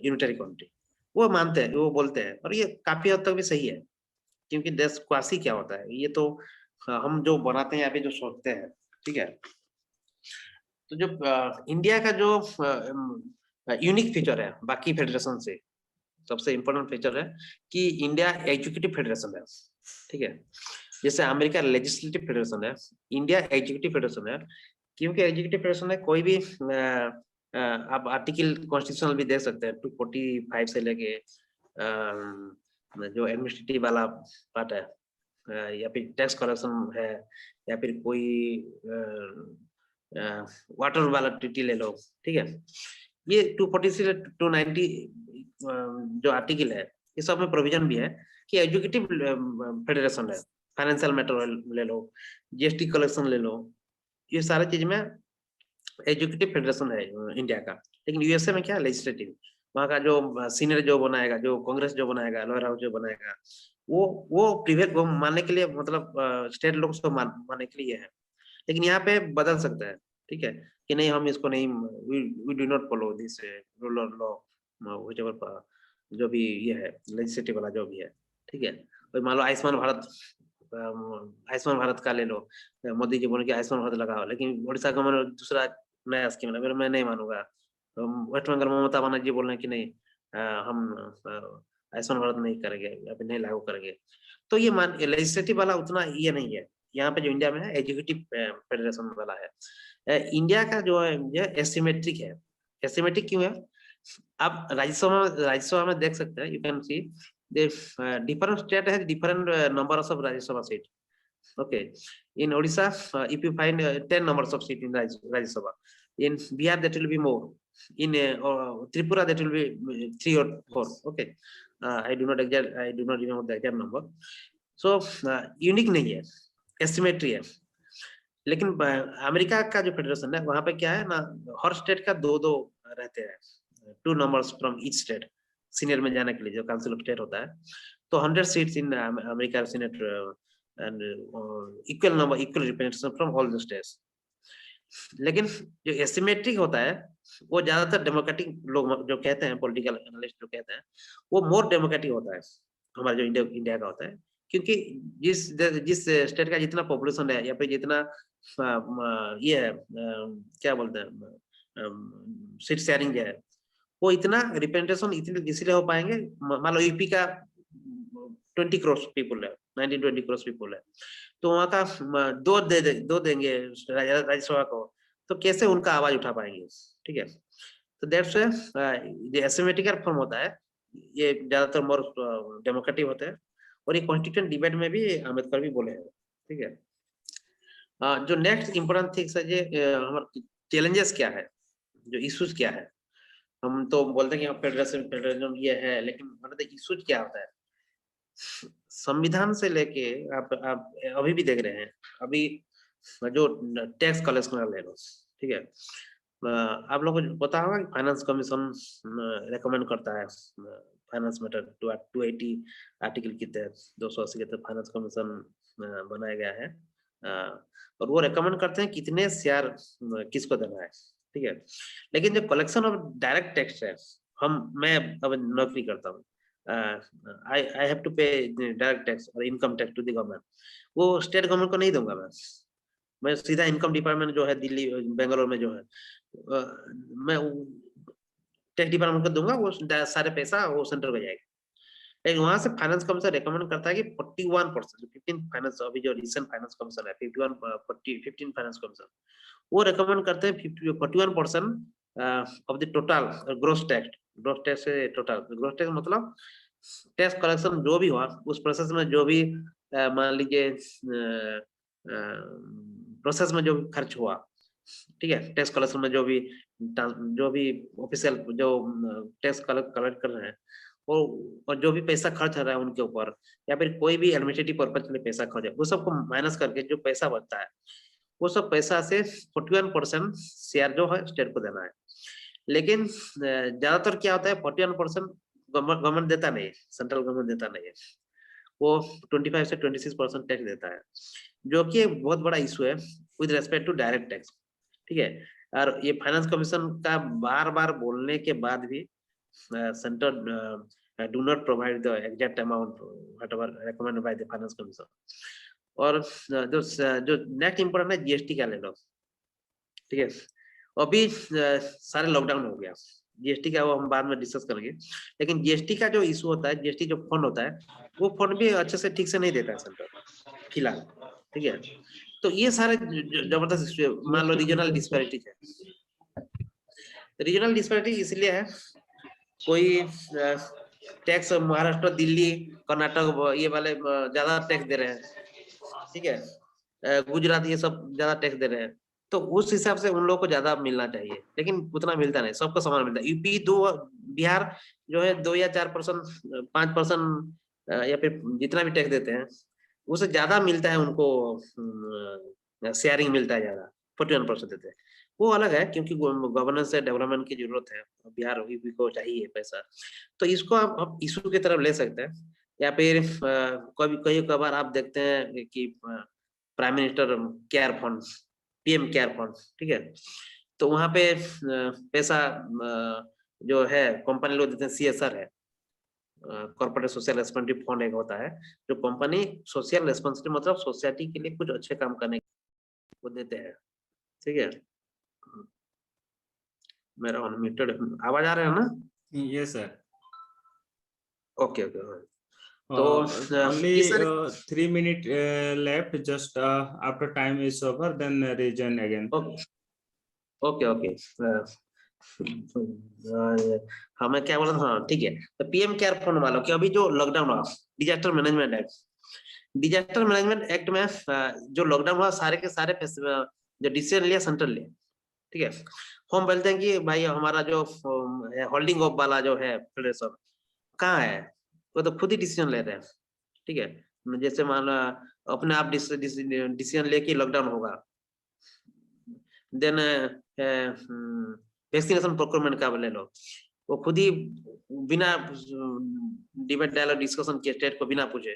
unitary country, वो मानते हैं, वो बोलते हैं, और ये काफी हद तक भी सही है। क्योंकि देश क्वासी क्या होता है, ये तो हम जो बनाते हैं या फिर जो सोचते हैं, ठीक है। तो जो इंडिया का जो यूनिक फीचर है बाकी फेडरेशन से, सबसे इम्पोर्टेंट फीचर है कि इंडिया एग्जीक्यूटिव फेडरेशन है, ठीक है। जैसे अमेरिका लेजिस्लेटिव फेडरेशन है, इंडिया एग्जीक्यूटिव फेडरेशन है। क्योंकि एग्जीक्यूटिव फेडरेशन है, कोई भी आप आर्टिकल कॉन्स्टिट्यूशनल भी देख सकते हैं 245 से लेके जो एडमिनिस्ट्रेटिव वाला पार्ट है, या फिर टैक्स कलेक्शन है, या फिर कोई वाटर वाला ट्रीटी ले लो, ठीक है। ये 240 से 290 जो आर्टिकल है, ये सब में प्रोविजन भी है कि एग्जीक्यूटिव फेडरेशन है। फाइनेंशियल मैटर ले लो, जीएसटी कलेक्शन ले लो, ये सारे चीज में एग्जीक्यूटिव फेडरेशन है इंडिया का। लेकिन यूएसए में क्या, लेजिस्लेटिव। वहाँ का जो सीनियर जो बनाएगा, जो कांग्रेस जो बनाएगा, लोअर हाउस जो बनाएगा, वो प्रीवियस वो मानने के लिए, मतलब स्टेट लोग उसको मानने के लिए है। लेकिन यहाँ पे बदल सकता है, ठीक है, कि नहीं हम इसको नहीं, we do not follow this rule और लॉ, व्हिचएवर जो भी ये है लेजिस्लेटिव वाला जो भी है, ठीक है। और मान लो आयुष्मान भारत का ले लो, मोदी जी बोले कि आयुष्मान भारत लगाओ, लेकिन उड़ीसा गवर्नमेंट दूसरा नया स्कीम लगा, मैं नहीं मानूंगा। वेस्ट बंगाल ममता बनर्जी बोल रहे हैं कि नहीं, हम आयुष्मान भारत नहीं करेंगे या फिर नहीं लागू करेंगे। तो ये लेजिस्लेटिव वाला उतना ये नहीं है। यहाँ पे जो इंडिया में है एग्जीक्यूटिव फेडरेशन वाला है। इंडिया का जो है ये एसिमेट्रिक है। एसिमेट्रिक क्यों है, आप राज्यसभा में देख सकते हैं, you can see different state has different numbers of Rajya Sabha seat. Okay, in Odisha, if you find 10 numbers of seat in Rajya Sabha, in Bihar that will be more, in Tripura that will be 3 or 4. Okay, I do not remember the exact number. So unique नहीं है, एस्टिमेटरी है। लेकिन America का जो federation है वहां पे क्या है ना, हर स्टेट का दो रहते हैं, 2 numbers from each state senior में जाने के लिए, जो काउंसिल ऑफ स्टेट होता है। तो 100 seats in America senate and equal representation from all the states. लेकिन जो एसिमेट्रिक होता है वो ज्यादातर डेमोक्रेटिक लोग जो कहते हैं, पॉलिटिकल एनालिस्ट जो कहते हैं, वो मोर डेमोक्रेटिक होता है हमारा जो इंडिया का होता है। क्योंकि जिस स्टेट का जितना पॉपुलेशन है या फिर जितना ये है क्या बोलते हैं सीट शेयरिंग है, वो इतना रिप्रेजेंटेशन इसलिए हो पाएंगे। मान लो यूपी का 20 करोड़ पीपल है, 19-20 करोड़ पीपल है, तो वहाँ का दो देंगे राज्यसभा को, तो कैसे उनका आवाज उठा पाएंगे, ठीक है। तो दैट्स जो एसिमेट्रिकल फॉर्म होता है, ये ज्यादातर मोर डेमोक्रेटिक होते हैं। और ये कॉन्स्टिट्यूशन डिबेट में भी अम्बेडकर भी बोले हैं, ठीक है। जो नेक्स्ट इंपोर्टेंट थिंग्स है, ये हमारे चैलेंजेस क्या है, जो इश्यूज क्या है। हम तो बोलते हैं कि फेडरलिज्म ये है, लेकिन मतलब इश्यूज क्या होता है। संविधान से लेके आप अभी भी देख रहे हैं, अभी जो टैक्स कलेक्शन ले लो, ठीक है। आप लोगों को पता होगा कि फाइनेंस कमीशन रेकमेंड करता है फाइनेंस मैटर 280 आर्टिकल के तहत, 280 के तहत फाइनेंस कमीशन बनाया गया है। और वो रेकमेंड करते हैं कितने शेयर किसको देना है, ठीक है। लेकिन जो कलेक्शन ऑफ डायरेक्ट टैक्स है, मैं अब नौकरी करता हूँ, I have to pay direct tax और income tax to the government, वो स्टेट गवर्नमेंट को नहीं दूंगा। मैं सीधा इनकम डिपार्टमेंट जो है दिल्ली बेंगलोर में जो है, मैं टैक्स डिपार्टमेंट को दूंगा, वो सारे पैसा वो सेंटर को जाएगा। लेकिन वहां से फाइनेंस कमीशन रेकमेंड करता है कि 41%, 15 फाइनेंस, अभी जो रिसेंट फाइनेंस कमीशन है 15 फाइनेंस कमीशन, वो रेकमेंड करते हैं 41% of the total gross tax. Gross tax से टोटल ग्रॉस टैक्स मतलब टैक्स कलेक्शन जो भी हुआ उस प्रोसेस में, जो भी मान लीजिए प्रोसेस में जो भी खर्च हुआ, ठीक है, टैक्स कलेक्शन में जो भी ऑफिशियल जो टैक्स कलेक्ट कर रहे हैं और जो भी पैसा खर्च हो रहा है उनके ऊपर, या फिर कोई भी एडमिनिस्ट्रेटिव पर्पज के लिए पैसा खर्च है, वो सबको माइनस करके जो पैसा बचता है वो सब पैसा से 41% शेयर जो है स्टेट को देना है। लेकिन ज्यादातर क्या होता है, 41% गवर्नमेंट देता नहीं है, सेंट्रल गवर्नमेंट देता नहीं है, वो 25 से 26% टैक्स देता है, जो कि एक बहुत बड़ा इशू है with respect to direct tax. ठीक है, और ये फाइनेंस कमीशन का बार बार बोलने के बाद भी centre do not provide the exact amount whatever recommended by the finance commission. और जो नेक्स्ट इंपॉर्टेंट है जीएसटी का ले लो। ठीक है, अभी सारे लॉकडाउन हो गया, जीएसटी का वो हम बाद में डिस्कस करेंगे, लेकिन जीएसटी का जो इशू होता है, जीएसटी जो फंड होता है वो फंड भी अच्छे से ठीक से नहीं देता है सेंटर फिलहाल। ठीक है, तो ये सारे जबरदस्त मान लो रीजनल डिस्पैरिटी है। रीजनल डिस्पैरिटी इसलिए है, कोई टैक्स महाराष्ट्र, दिल्ली, कर्नाटक ये वाले ज्यादा टैक्स दे रहे हैं, ठीक है, गुजरात ये सब ज्यादा टैक्स दे रहे हैं, तो उस हिसाब से उन लोगों को ज्यादा मिलना चाहिए, लेकिन उतना मिलता नहीं, सबको समान मिलता है। यूपी बिहार जो है 2 या 4%, 5% या फिर जितना भी टैक्स देते हैं उससे ज्यादा मिलता है उनको, शेयरिंग मिलता है ज्यादा, 41% देते हैं। वो अलग है, क्योंकि गवर्नेंस से डेवलपमेंट की जरूरत है, बिहार यूपी को चाहिए पैसा, तो इसको आप इशू की तरफ ले सकते हैं। या फिर कभी कई बार आप देखते हैं कि prime minister care fund, PM care fund, ठीक है, तो वहां पे पैसा जो है कंपनी लोग देते हैं, सीएसआर है, कॉर्पोरेट सोशल रेस्पॉन्सिबिलिटी फंड एक होता है, जो कंपनी सोशल रेस्पॉन्सिबिलिटी मतलब सोसाइटी के लिए कुछ अच्छे काम करने को देते हैं। ठीक है, मेरा अनम्यूटेड आवाज आ रहा है ना? Yes, sir. ओके ओके, तो Only इस 3 minutes left. Just after time is over, then rejoin again. Okay okay, हाँ मैं क्या बोला था, हाँ ठीक है, तो पीएम केयर फंड वालों कि अभी जो लॉकडाउन हुआ, डिजास्टर मैनेजमेंट एक्ट में जो लॉकडाउन हुआ, सारे के सारे जो डिसीजन लिया सेंट्रल लिया। ठीक है, हम बोलते हैं कि भाई हमारा जो होल्डिंग ऑफ वाला जो है फेडरेशन कहाँ है, वो तो खुद ही डिसीजन ले रहे हैं। ठीक है, जैसे मान लो अपने आप डिसीजन लेके लॉकडाउन होगा, देन वैक्सीनेशन प्रोक्योरमेंट का ले लो, वो खुद ही बिना डिबेट डायलॉग डिस्कशन के, स्टेट को बिना पूछे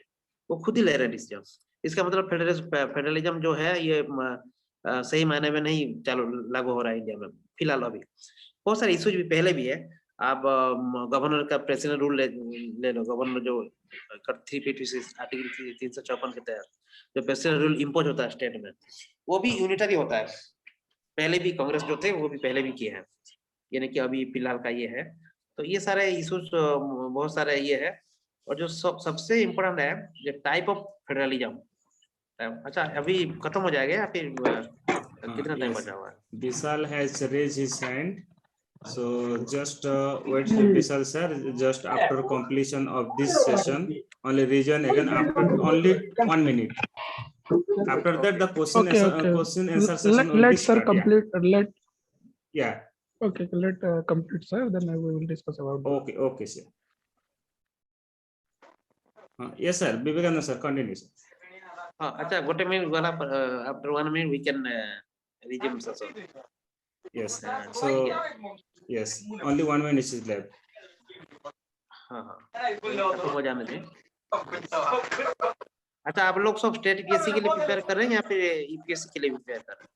वो खुद ही ले रहे हैं डिसीजन। इसका मतलब फेडरलिज्म जो है ये सही मायने में नहीं चालू लागू हो रहा है इंडिया में फिलहाल। अभी बहुत सारे इश्यूज भी पहले भी है, आप गवर्नर का प्रेसिडेंट रूल ले लो, गवर्नर जो 356 आर्टिकल 354 के तहत जो प्रेसिडेंट रूल इम्पोज होता है स्टेट में, वो भी यूनिटरी होता है। पहले भी कांग्रेस जो थे वो भी पहले भी किए हैं, यानी कि अभी फिलहाल का ये है। तो ये सारे इश्यूज बहुत सारे ये है, और जो सबसे इम्पोर्टेंट है जो टाइप ऑफ फेडरलिज्म। अच्छा अभी खत्म हो जाएगा या फिर कितना टाइम बचा हुआ है? Vishal has raised his hand, so just wait, Vishal sir. Just after completion of this session, only rejoin again after only 1 minute. After that, the question question answer session will Let be sir start. complete. Yeah. Okay, let complete sir. Then I will discuss about. Okay. Okay, sir. Yes, sir. Vivekananda sir, continue, sir. अच्छा, गोटे minute वाला after 1 minute we can resume session. Yes. So yes, only 1 minute is left. हाँ हाँ, खत्म हो जाने दें। अच्छा, आप लोग सब स्टेट पीएससी के लिए प्रिपेयर कर रहे हैं या फिर यूपीएससी के लिए प्रिपेयर कर रहे हैं?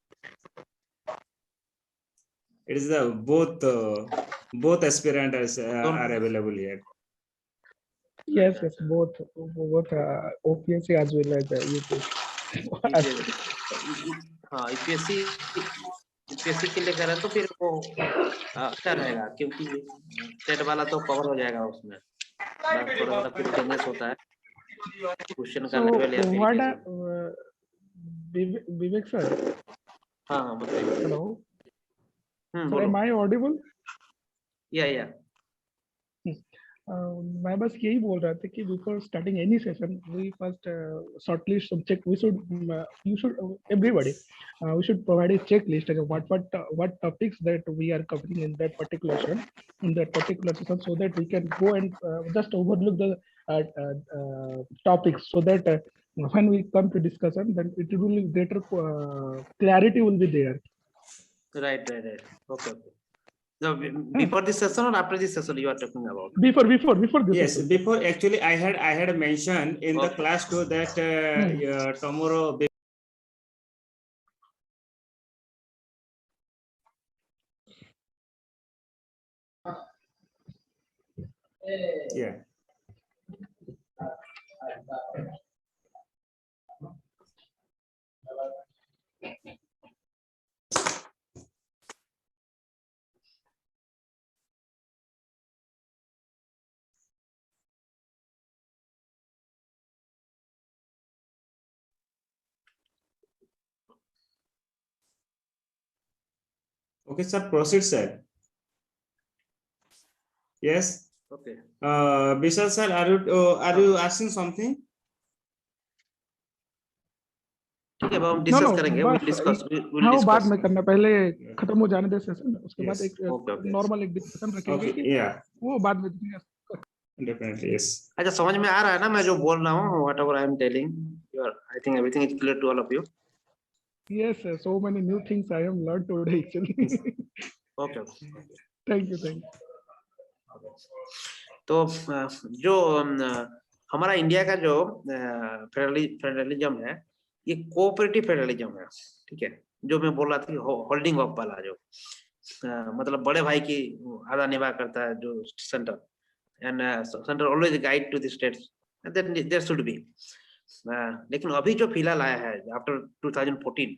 It is the both aspirants are available here. Yes, both OPSC as well as UPSC. हाँ, यूपीएससी के लिए कर रहे हैं तो फिर वो अच्छा रहेगा, क्योंकि स्टेट वाला तो कवर हो जाएगा उसमें, थोड़ा सा कुछ चेंजेस होता है क्वेश्चन का लेवल या फिर What Vivek sir? हाँ हाँ बताइए। Hello. Sir, बोलो। am I audible? या मैं बस यही बोल रहा था कि before starting any session we first shortlist some check we should you should everybody we should provide a checklist like what topics that we are covering in that particular session so that we can go and just overlook the topics so that when we come to discussion then it will be greater clarity will be there. Right. Okay. So before this session or after this session you are talking about? Before this Yes, session. before actually I had mentioned in the Okay. class too that tomorrow. Yeah. Okay, sir, proceed, sir. Yes. Okay. Vishal sir, are you asking something? ठीक है, अब हम No, discuss no, करेंगे, बस हाँ वो बाद में करना, पहले खत्म हो जाने दे सेशन, उसके बाद Yes. एक Okay. नॉर्मल एक डिस्कशन रखेंगे Okay, कि yeah, वो बाद में definitely, yes. अच्छा, समझ में आ रहा है ना मैं जो बोल रहा हूँ? Whatever I am telling, I think everything is clear to all of you. Yes, sir, so many new things I have learned today actually. Okay. Thank you. तो जो हमारा इंडिया का जो फेडरलिज्म है, ये कोऑपरेटिव फेडरलिज्म है, ठीक है? जो मैं बोल रहा था कि होल्डिंग ऑफ वाला जो मतलब बड़े भाई की आधा निभा करता है जो centre, and centre always guide to the states, there should be. लेकिन अभी जो फिलहाल आया है आफ्टर 2014,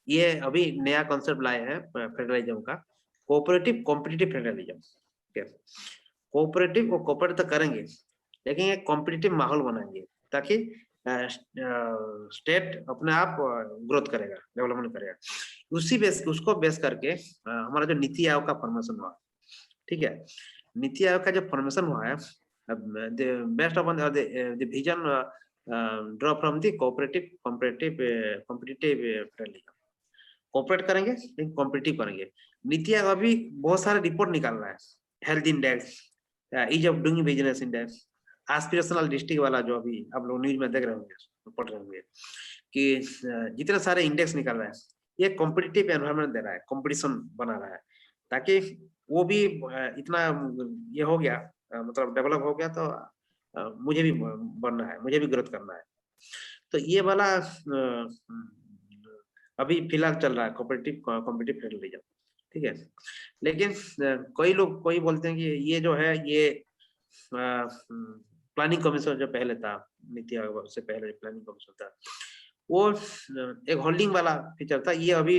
ये अभी नया कॉन्सेप्ट लाए हैं फेडरलिज्म का, कोऑपरेटिव कॉम्पिटिटिव फेडरलिज्म। ठीक है, कोऑपरेटिव और कोऑपरेट तो करेंगे, लेकिन एक कॉम्पिटिटिव माहौल बनाएंगे ताकि स्टेट अपने आप ग्रोथ करेगा, डेवलपमेंट करेगा। उसी बेस उसको बेस करके हमारा जो नीति आयोग का फॉर्मेशन हुआ, ठीक है? नीति आयोग का जो फॉर्मेशन हुआ है, based upon the vision draw from the cooperative competitive federalism. Cooperate करेंगे लेकिन कॉम्पिटिटिव करेंगे। नीति आयोग अभी बहुत सारे रिपोर्ट निकाल रहा है, health index, ease of doing business index, aspirational district वाला जो अभी आप लोग न्यूज में देख रहे होंगे, पढ़ रहे होंगे कि जितने सारे इंडेक्स निकल रहा है, ये कॉम्पिटिटिव एनवायरनमेंट दे रहा है, कंपटीशन बना रहा है, ताकि वो भी इतना ये हो गया, मतलब डेवलप हो गया, तो मुझे भी बनना है, मुझे भी ग्रोथ करना है। तो ये वाला अभी फिलहाल चल रहा है कॉम्पिटिटिव फेडरलिज्म, ठीक है? लेकिन कोई बोलते हैं कि ये जो है ये प्लानिंग कमीशन जो पहले था, नीति आयोग से पहले प्लानिंग कमीशन था, वो एक होल्डिंग वाला फीचर था। ये अभी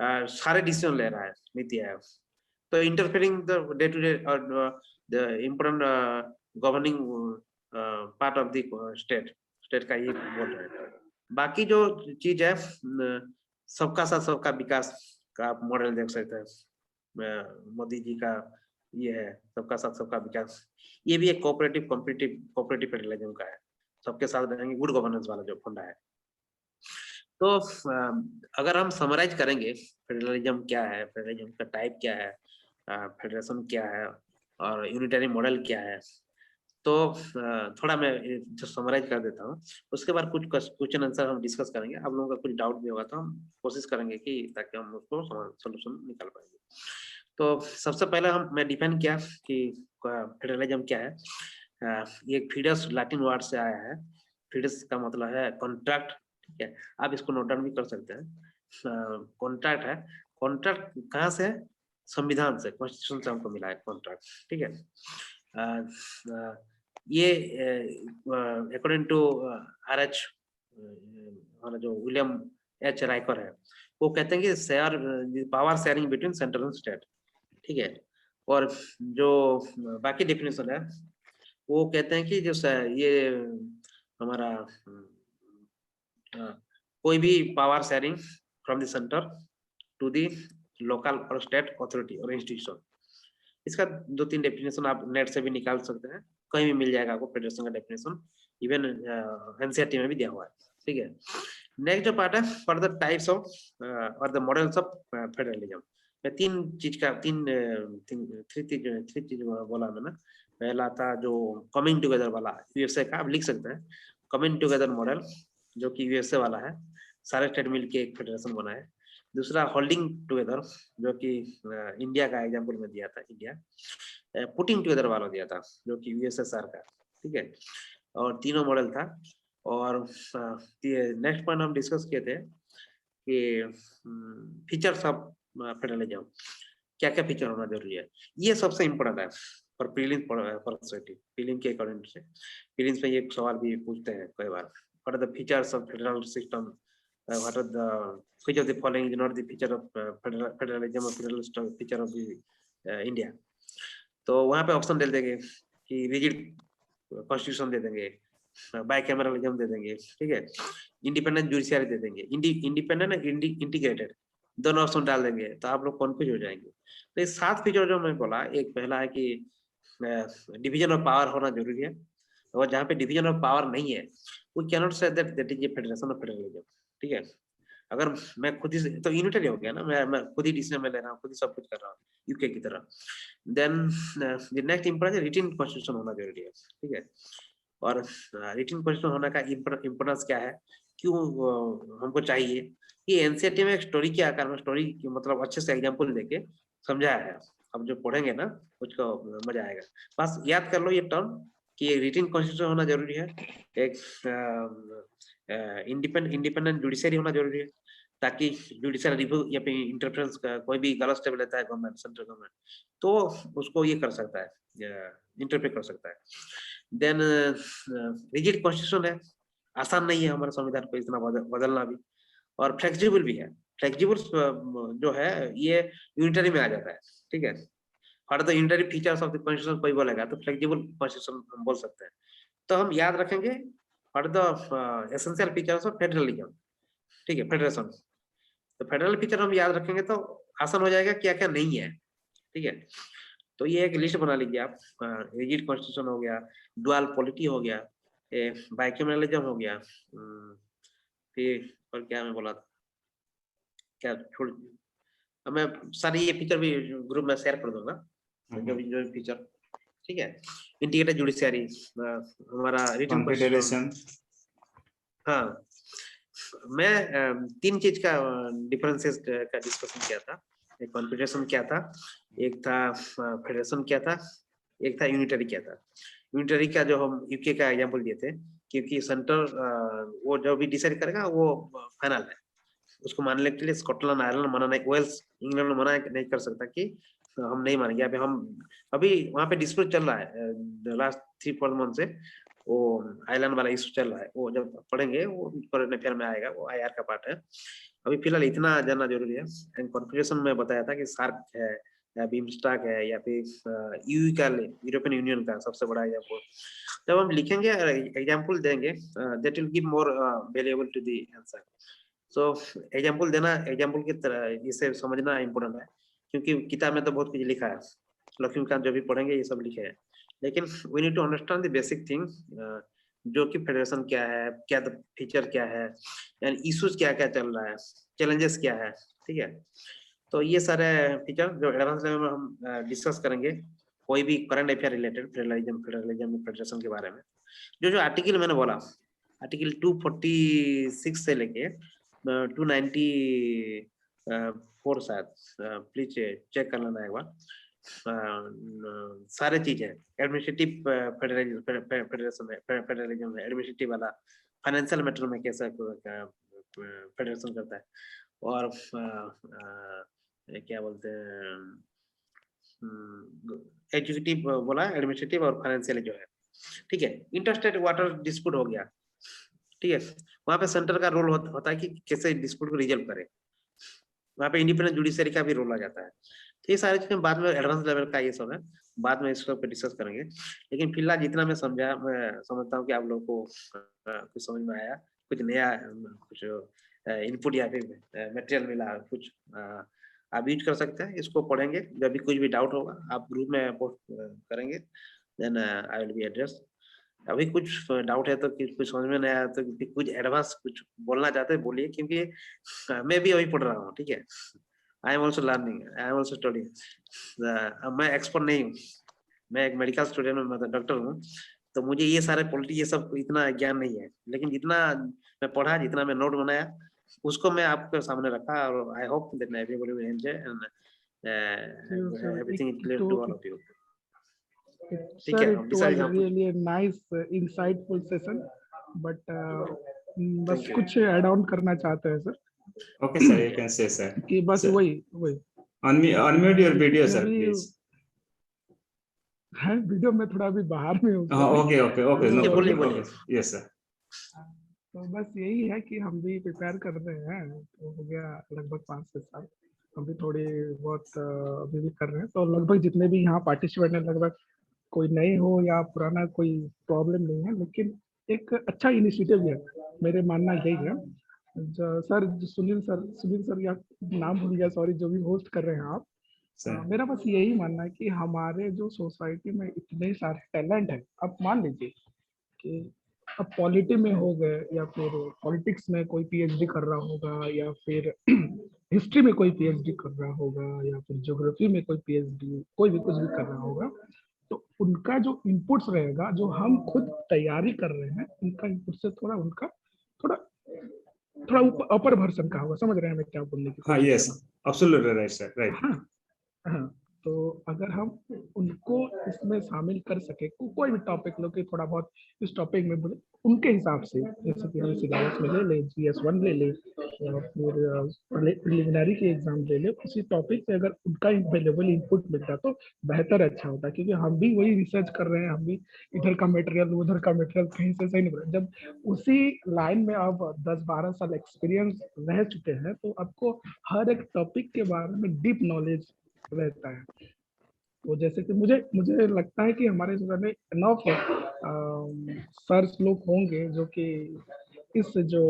सारे डिसीजन ले रहा है नीति आयोग, तो interfering the day to day the important governing part of the state का ये बोल रहे हैं। बाकी जो चीज है, सबका साथ सबका विकास का आप मॉडल देख सकते हैं, मोदी जी का ये है सबका साथ सबका विकास, ये भी एक कोऑपरेटिव फेडरलिज्म का है, सबके साथ रहेंगे, गुड गवर्नेंस वाला जो फंडा है। तो अगर हम समराइज करेंगे फेडरलिज्म क्या है, फेडरलिज्म का टाइप क्या है, फेडरेशन क्या है और यूनिटरी मॉडल क्या है, तो थोड़ा मैं जो समराइज कर देता हूँ, उसके बाद कुछ क्वेश्चन आंसर हम डिस्कस करेंगे। आप लोगों का कुछ डाउट भी होगा तो हम कोशिश करेंगे कि ताकि हम उसको सोल्यूशन निकाल पाएंगे। तो सबसे पहले मैं डिफाइन किया कि फेडरलिज्म क्या है। ये फिडस लैटिन वर्ड से आया है। फिडस का मतलब है कॉन्ट्रैक्ट, ठीक है? आप इसको नोट डाउन भी कर सकते हैं। कॉन्ट्रैक्ट है, कॉन्ट्रैक्ट कहाँ से? संविधान से, कॉन्स्टिट्यूशन से हमको मिला है कॉन्ट्रैक्ट, ठीक है? ये अकॉर्डिंग टू RH, हमारा जो विलियम H राइकर है, वो कहते हैं कि power sharing between central and state, ठीक है? और जो बाकी डेफिनेशन है, वो कहते हैं कि जो ये हमारा कोई भी power sharing from the centre to the local और स्टेट अथॉरिटी और इंस्टीट्यूशन, इसका 2-3 डेफिनेशन आप नेट से भी निकाल सकते हैं, कहीं भी मिल जाएगा आपको फेडरेशन का डेफिनेशन, इवन एनसीईआरटी में भी दिया हुआ है, ठीक है। नेक्स्ट जो पार्ट है फॉर द टाइप्स ऑफ और द मॉडल्स ऑफ फेडरलिज्म, मैं थ्री चीज बोला मैंने। पहला था जो कमिंग टुगेदर वाला यूएसए का, आप लिख सकते हैं कमिंग टुगेदर मॉडल, जो कि यूएसए वाला है, सारे स्टेट मिल के एक फेडरेशन बना है। दूसरा होल्डिंग टुगेदर, जो कि इंडिया का एग्जाम्पल में दिया था, इंडिया। पुटिंग टुगेदर वाला दिया था, जो कि यूएसएसआर का, ठीक है। और तीनों मॉडल था। और नेक्स्ट पॉइंट हम डिस्कस किए थे कि फीचर्स ऑफ फेडरलिज्म, क्या क्या फीचर होना जरूरी है, ये सबसे इम्पोर्टेंट है फॉर प्रीलिम्स पर्सपेक्टिव। प्रीलिम के अकॉर्डिंग से प्रीलिम्स में ये सवाल भी पूछते हैं कई बार, what are the features of federal system, what are the which of the following is not the feature of federalism or federal feature of the India। तो वहाँ पे ऑप्शन दे देंगे कि रिजिड कॉन्स्टिट्यूशन दे देंगे, बाइकैमरलिज्म दे देंगे, ठीक है, इंडिपेंडेंट जुडिशियरी दे देंगे, इंडिपेंडेंट इंटीग्रेटेड, दोनों ऑप्शन डाल देंगे तो आप लोग कन्फ्यूज हो जाएंगे। तो ये 7 फीचर जो मैं बोला, एक पहला है कि डिवीजन ऑफ पावर होना जरूरी है, और जहाँ पे डिवीजन ऑफ पावर नहीं है we cannot say that that is a federation of federalism, ठीक है। अगर मैं खुद ही तो यूनिटरी हो गया ना, मैं खुद ही डिसीजन में ले रहा हूँ, खुद ही सब कुछ कर रहा हूँ यूके की तरह। Then the next important written constitution होना जरूरी है, ठीक है। और रिटन कॉन्स्टिट्यूशन होने का इम्पोर्टेंस क्या है, क्यों हमको चाहिए, कि एनसीईआरटी में एक स्टोरी के आकार में, स्टोरी मतलब अच्छे से एग्जाम्पल देके समझाया है। अब जो पढ़ेंगे ना उसको मजा आएगा। बस याद कर लो ये टर्म कि रिटन कॉन्स्टिट्यूशन होना जरूरी है, एक इंडिपेंडेंट जुडिशरी होना जरूरी है, ताकि जुडिशियल रिव्यू या फिर इंटरफेरेंस का कोई भी गलत स्टेप लेता है गवर्नमेंट, सेंट्रल गवर्नमेंट, तो उसको ये कर सकता है, इंटरप्रेट कर सकता है। देन रिजिड कॉन्स्टिट्यूशन है, आसान नहीं है हमारे संविधान को इतना बदलना भी, और फ्लेक्सिबल भी है। फ्लेक्सिबल जो है ये यूनिटरी में आ जाता है, ठीक है। और the unitary features of the constitution कोई बोलेगा तो फ्लेक्सिबल कॉन्स्टिट्यूशन हम बोल सकते हैं। तो हम याद रखेंगे और the essential features of federalism, ठीक है, फेडरेशन। तो फेडरल फीचर हम याद रखेंगे तो आसान हो जाएगा क्या क्या नहीं है, ठीक है। तो ये एक लिस्ट बना लीजिए आप, रिजिड कॉन्स्टिट्यूशन हो गया, डुअल पॉलिटी हो गया, बाइकैमरलिज्म हो गया, फिर और क्या मैं बोला था, क्या छोड़, मैं सारे ये फीचर भी ग्रुप में शेयर कर दूंगा, जो भी फीचर, ठीक है। इंटीग्रेटेड जुडिशियरी, हमारा रिटन कॉन्फेडरेशन। हाँ, मैं 3 चीज का डिफरेंसेस का डिस्कशन किया था। एक कॉन्फेडरेशन क्या था, एक था फेडरेशन क्या था, एक था यूनिटरी क्या था। यूनिटरी का जो हम यूके का एग्जांपल दिए थे, क्योंकि सेंटर वो जो भी डिसाइड करेगा वो फाइनल है, उसको मानने के लिए स्कॉटलैंड, आयरलैंड मना नहीं, वेल्स, इंग्लैंड मना नहीं कर सकता कि हम नहीं मानेंगे। अभी वहाँ पे डिस्प्यूट चल रहा है लास्ट 3-4 मंथ से, वो आइलैंड वाला इशू चल रहा है, वो जब पढ़ेंगे वो करंट अफेयर में आएगा, वो आईआर का पार्ट है। अभी फिलहाल इतना जानना जरूरी है। एंड कॉन्फिगरेशन में बताया था कि सार्क है या बिमस्टैक है या फिर यूयू का, यूरोपियन यूनियन का सबसे बड़ा एग्जाम्पल। जब हम लिखेंगे एग्जाम्पल देंगे, that will give more valuable to the answer. So example देना, एग्जाम्पल की तरह इसे समझना इम्पोर्टेंट है, क्योंकि किताब में तो बहुत कुछ लिखा है, लक्ष्मीकांत जो भी पढ़ेंगे ये सब लिखे हैं, लेकिन we need to understand the basic thing, जो कि फेडरेशन क्या है, क्या फीचर क्या है, यानी इश्यूज क्या क्या चल रहा है, चैलेंजेस क्या है, ठीक है। तो ये सारे फीचर जो एडवांस लेवल में हम डिस्कस करेंगे, कोई भी current affair related federalism federation के बारे में। जो आर्टिकल मैंने बोला, आर्टिकल 246 से लेके 294 शायद, प्लीज चेक कर लेना एक बार। सारे चीज है, एडमिनिस्ट्रेटिव फेडरलिज्म है, एडमिनिस्ट्रेटिव वाला, फाइनेंशियल मैटर में कैसा फेडरेशन करता है, और क्या बोलते हैं, एग्जीक्यूटिव बोला, एडमिनिस्ट्रेटिव और फाइनेंशियल जो है, ठीक है। इंटरस्टेट वाटर डिस्प्यूट हो गया, ठीक है, वहां पे सेंटर का रोल होता है कि कैसे डिस्प्यूट को रिजल्व करे, वहां पे इंडिपेंडेंट जुडिशरी का भी रोल आ जाता है। तो ये सारी चीजें बाद में एडवांस लेवल का ये सब है, बाद में इसको पे डिस्कस करेंगे। लेकिन फिलहाल जितना मैं समझा, मैं समझता हूँ कि आप लोगों को कुछ समझ में आया, कुछ नया कुछ इनपुट या फिर मटेरियल मिला, कुछ आप यूज कर सकते हैं, इसको पढ़ेंगे, जब भी कुछ भी डाउट होगा आप ग्रुप में पोस्ट करेंगे, then I will be address. अभी कुछ डाउट है तो कुछ समझ में नहीं आया तो कुछ एडवांस कुछ बोलना चाहते हैं बोलिए, क्योंकि मैं भी अभी पढ़ रहा हूँ, ठीक है। I am also learning, I am also studying. मैं एक्सपर्ट नहीं हूँ, मैं एक मेडिकल स्टूडेंट हूँ, मतलब डॉक्टर हूँ, तो मुझे ये सारे पॉलिटी ये सब इतना ज्ञान नहीं है, लेकिन जितना मैं पढ़ा, जितना मैं नोट बनाया, उसको मैं आपके सामने रखा, और I hope that everybody will enjoy and everything is clear to all of you. ठीक Sir, है, it was really a nice, insightful session, but बस कुछ ऐड ऑन करना चाहते हैं sir, Okay, sir, you can say, sir. कि बस Sir, वही unmute your video, मैं sir, भी please. है वीडियो में थोड़ा अभी बाहर में हूँ sir। Okay, no Okay, बोलिए, problem. बोलिए। Okay. Yes, sir. तो बस यही है कि हम भी प्रिपेयर कर रहे हैं, तो हो गया लगभग 5 से 7, हम भी थोड़ी बहुत अभी भी कर रहे हैं, तो लगभग जितने भी यहाँ पार्टिसिपेंट हैं, लगभग कोई नए हो या पुराना, कोई प्रॉब्लम नहीं है, लेकिन एक अच्छा इनिशिएटिव है, मेरे मानना यही है। सर सुनील सर या नाम भूल गया, सॉरी, जो भी होस्ट कर रहे हैं आप, Sir. मेरा बस यही मानना है कि हमारे जो सोसाइटी में इतने सारे टैलेंट हैं, अब मान लीजिए कि अब पॉलिटी में हो गए, या फिर पॉलिटिक्स में कोई पीएचडी कर रहा होगा, या फिर हिस्ट्री में कोई पीएचडी कर रहा होगा, या फिर ज्योग्राफी में कोई पीएचडी, कोई भी कुछ भी कर रहा होगा, तो उनका जो इनपुट्स रहेगा, जो हम खुद तैयारी कर रहे हैं, उनका इनपुट से थोड़ा उनका थोड़ा थोड़ा अपर वर्जन का होगा, समझ रहे हैं मैं क्या बोलने की कोशिश कर Yes, रहा हूँ? absolutely right, sir. Right. हाँ हाँ, तो अगर हम उनको इसमें शामिल कर सके, कोई भी टॉपिक लो कि थोड़ा बहुत इस टॉपिक में बोले, उनके हिसाब से, जैसे कि हम सिलेबस में ले ले, GS1 ले ले, या फिर प्रिलिमिनरी के एग्जाम ले ले, उसी टॉपिक पे अगर उनका अवेलेबल इनपुट मिलता तो बेहतर अच्छा होता, क्योंकि हम भी वही रिसर्च कर रहे हैं, हम भी इधर का मटेरियल उधर का मटेरियल कहीं से सही नहीं बना। जब उसी लाइन में आप 10-12 साल एक्सपीरियंस रह चुके हैं, तो आपको हर एक टॉपिक के बारे में डीप नॉलेज रहता है। तो जैसे कि मुझे लगता है कि हमारे में इनफ सर्च लोग होंगे जो कि इस जो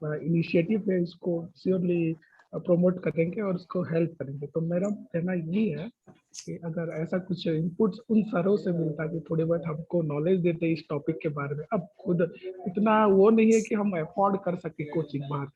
इनिशिएटिव है इसको श्योरली प्रमोट करेंगे और उसको हेल्प करेंगे। तो मेरा कहना यही है कि अगर ऐसा कुछ इनपुट्स उन सरों से मिलता कि थोड़ी बहुत हमको नॉलेज देते इस टॉपिक के बारे में, अब खुद इतना वो नहीं है कि हम अफोर्ड कर सके कोचिंग बाहर,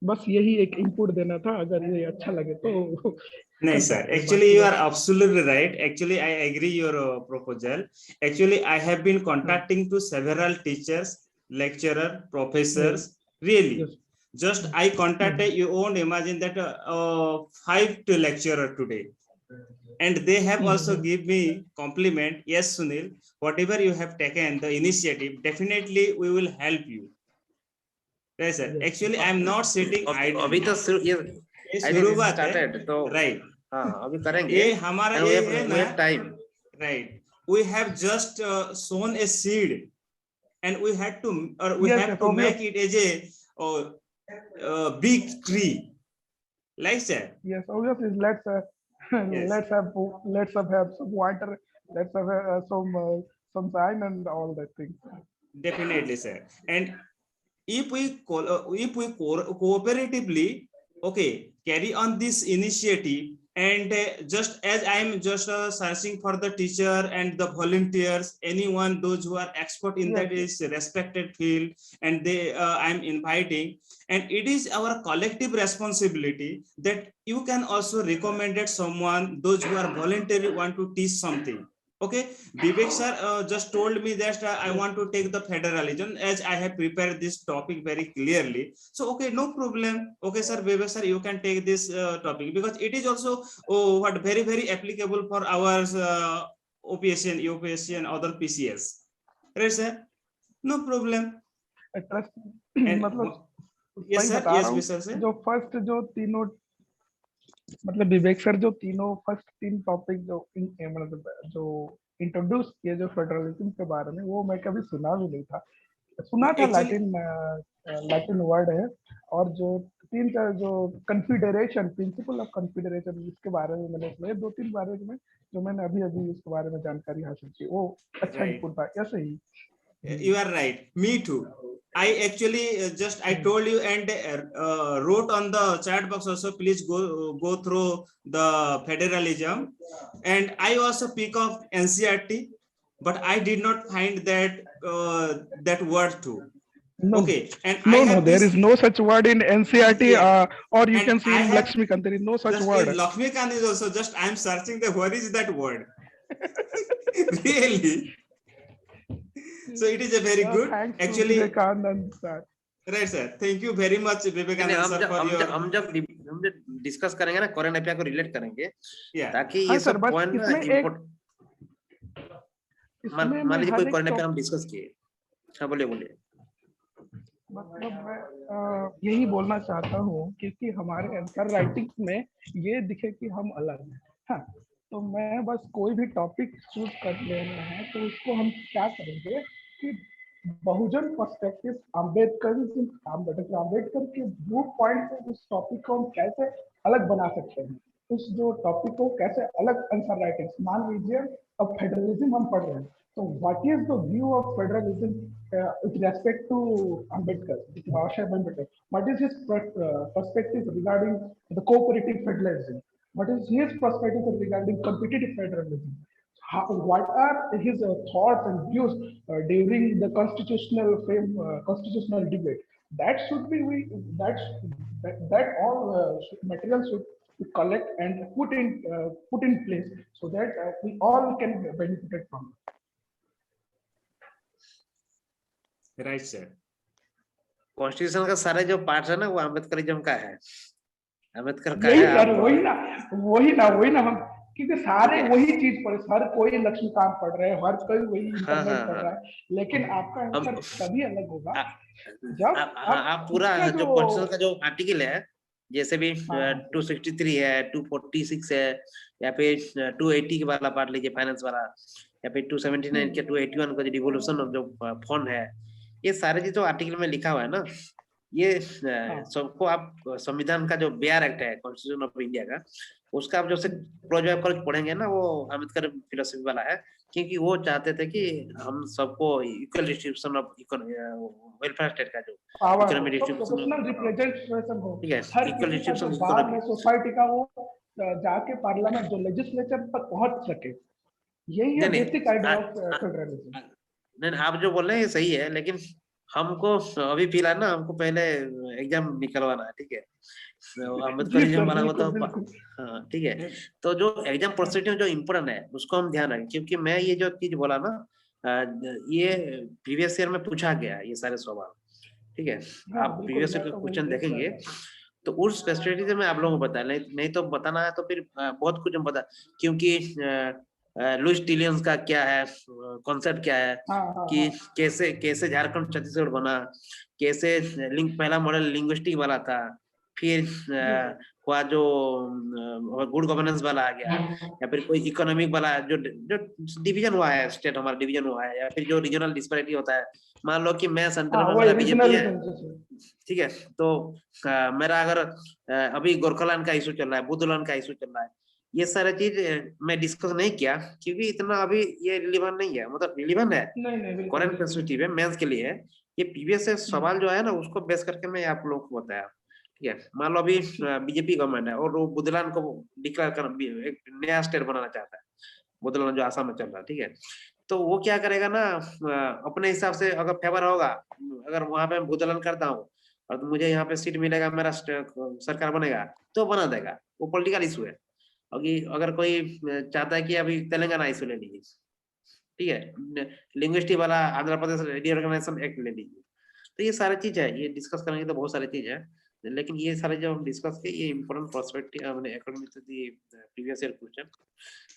बस यही एक इनपुट देना था, अगर ये अच्छा लगे तो No, कर sir. सकते हैं। Actually, you बाकी are absolutely right. Actually, I agree your proposal. Actually, I have been contacting to several teachers, lecturer, professors. Really, Yes. just I contacted. You won't imagine that 5 to lecturer today, and they have also give me compliment. Yes, Sunil, whatever you have taken the initiative, definitely we will help you. Right, sir. Yes. Actually, I am not sitting idle. अभी तो ये ये शुरुआत है, started, तो right? हाँ अभी करेंगे, ये हमारा and we ये have- है we ना, have time. right? We have just sown a seed, and we had to, or we Yes, have yes, to obvious. make it as a big tree, like that. Yes, obviously, let's Yes. let's have some water, let's have some sign and all that thing. Definitely, sir. And if we cooperatively, okay, carry on this initiative, and just as I am just searching for the teacher and the volunteers, anyone, those who are expert in Yes, that is respected field, and they I am inviting, and it is our collective responsibility that you can also recommend someone, those who are voluntarily want to teach something. Okay, Vivek sir just told me that I want to take the federalism, as I have prepared this topic very clearly. So okay, no problem. Okay, sir, Vivek sir, you can take this topic, because it is also what very applicable for our OPSC and UPSC and other PCS. Right, sir? No problem. trust And मतलब yes, सही sir. बता Yes, रहा हूँ, Mr. sir. जो first जो तीनों, मतलब विवेक sir जो तीनों फर्स्ट 3 टॉपिक जो मतलब जो इंट्रोड्यूस किए जो फेडरलिज्म के बारे में, वो मैं कभी सुना भी नहीं था। सुना था लैटिन वर्ड है, और जो 3-4 जो कन्फिडरेशन, प्रिंसिपल ऑफ कन्फिडरेशन, इसके बारे में मैंने सुना, 2-3 बारे में जो मैंने अभी इसके बारे में जानकारी हासिल की, वो अच्छा Right. इनपुट था। ऐसे ही You are right. Me too. I actually just I told you and wrote on the chat box also. Please go through the federalism, and I also pick up NCERT, but I did not find that that word too. No, Okay, and I no, have there this, is no such word in NCERT, yeah, or you and can see I in have Lakshmikant, there is no such just word. in Lakshmikant is also just I am searching the where is that word. Really. So it is a very good Thanks to actually, Vivekanand sir. right sir, thank you very much नहीं, Vivekanand हम sir जब for हम your, जब हम जब हम जब discuss करेंगे ना करंट अफेयर को रिलेट करेंगे yeah, ताकि हाँ ये सर, सब बस पॉइंट ना इसमें एक मान इसमें मान मैं लीजिए कोई हर एक करंट अफेयर हम डिस्कस किए। हाँ बोलिए बोलिए। मतलब मैं यही बोलना चाहता हूँ क्योंकि हमारे आंसर राइटिंग में ये दिखे कि हम अलग हैं। हाँ, तो मैं बस कोई भी टॉपिक चूज कर लेना है तो उसको हम क्या करेंगे कि बहुजन पर्सपेक्टिव आम्बेडकर के व्यू पॉइंट से उस टॉपिक को हम कैसे अलग बना सकते हैं, उस जो टॉपिक को कैसे अलग आंसर राइटिंग। मान लीजिए अब फेडरलिज्म हम पढ़ रहे हैं, तो what is the view of federalism with respect to Ambedkar, Bhabasaheb Ambedkar? What is his perspective regarding the cooperative federalism? What is his perspective regarding competitive federalism? What are his thoughts and views during the constitutional debate? That should be that all material should be collect and put in place so that we all can benefit from it. right sir, constitution का सारे जो part है ना वो अम्बेडकरिज्म का है। अम्बेडकर का यही है। सर, आप वही ना हम, क्योंकि सारे वही चीज पढ़, हर कोई लक्ष्मीकांत पढ़ रहे हैं, हर कोई वही इंटरनेट पढ़ रहा है, लेकिन आपका हम आंसर तभी अलग होगा जब आप पूरा उसका जो कॉन्स्टिट्यूशन का जो आर्टिकल है जैसे भी हाँ। 263 है, 246 है, या फिर 280 के वाला पार्ट लीजिए फाइनेंस वाला, या फिर 279 के 281 का जो डिवोल्यूशन ऑफ जो फंड है, ये सारे चीज जो आर्टिकल में लिखा हुआ है ना, ये सबको आप संविधान का जो BR एक्ट है कॉन्स्टिट्यूशन ऑफ इंडिया का, उसका आप जो से क्लोज पढ़ेंगे ना, वो अम्बेडकर फिलोसफी वाला है, क्योंकि वो चाहते थे कि हम सबको equal distribution of welfare state का जो इकोनॉमिक प्रोपोर्शनल रिप्रेजेंटेशन हो, ठीक है, हर इक्वल किसी का जो डिस्ट्रीब्यूशन बाद में सोसाइटी का वो जाके पार्लियामेंट जो लेजिस्लेचर तक पहुंच सके, यही है बेसिक आइडिया ऑफ फेडरलिज्म। नहीं, आप जो बोल रहे हैं ये सही है, लेकिन हमको अभी फिलहाल ना हमको पहले एग्जाम निकलवाना है, ठीक है, अम्बेडकरिज्म वाला होता है, हाँ ठीक है। तो जो एग्जाम प्रोसीडिंग जो इम्पोर्टेंट है उसको हम ध्यान रखें, क्योंकि मैं ये जो चीज बोला ना, ये प्रीवियस ईयर में पूछा गया ये सारे सवाल, ठीक है। आप प्रीवियस ईयर का क्वेश्चन देखेंगे तो उस स्पेसिफिसिटी में आप लोगों को बता, नहीं तो बताना है तो फिर बहुत कुछ हम बता, क्योंकि लुइस टिलियंस का क्या है कॉन्सेप्ट, क्या है कि कैसे झारखंड छत्तीसगढ़ बना, कैसे पहला मॉडल लिंग्विस्टिक वाला था, फिर हुआ जो गुड गवर्नेंस वाला आ गया, या फिर कोई इकोनॉमिक वाला जो डिवीजन हुआ है, स्टेट हमारा डिवीजन हुआ है, या फिर जो रीजनल डिस्पैरिटी होता है। मान लो कि मैं सेंट्रल में मेरा बीजेपी है, ठीक है, तो मेरा अगर अभी गोरखालैंड का इशू चल रहा है, बुद्धलैंड का इशू चल रहा है, ये सारा चीज मैं डिस्कस नहीं किया क्योंकि इतना अभी ये रिलेवेंट नहीं है, मतलब रिलेवेंट है करंट पर्सपेक्टिव है मेंस के लिए। ये प्रीवियस से सवाल जो है ना उसको बेस करके मैं आप लोगों को बताया, ठीक है। मान लो अभी बीजेपी गवर्नमेंट है और वो बुद्धलैंड को डिक्लेयर कर एक नया स्टेट बनाना चाहता है, बुद्धलैंड जो आसाम में चल रहा है, ठीक है। तो वो क्या करेगा ना, अपने हिसाब से अगर फेवर होगा, अगर वहां पे बुद्धलैंड करता हूँ और मुझे यहाँ पे सीट मिलेगा, मेरा सरकार बनेगा तो बना देगा, वो पॉलिटिकल इशू है। अगर कोई चाहता है कि अभी तेलंगाना इशू ले लीजिए, ठीक है, लिंग्विस्टिक वाला आंध्र प्रदेश रीऑर्गेनाइजेशन एक्ट ले लीजिए, तो ये सारी चीज है, ये डिस्कस करेंगे तो बहुत सारी चीज है, लेकिन ये सारे जो हम डिस्कस किए ये इम्पोर्टेंट पर्सपेक्टिव हमने according to the previous year question,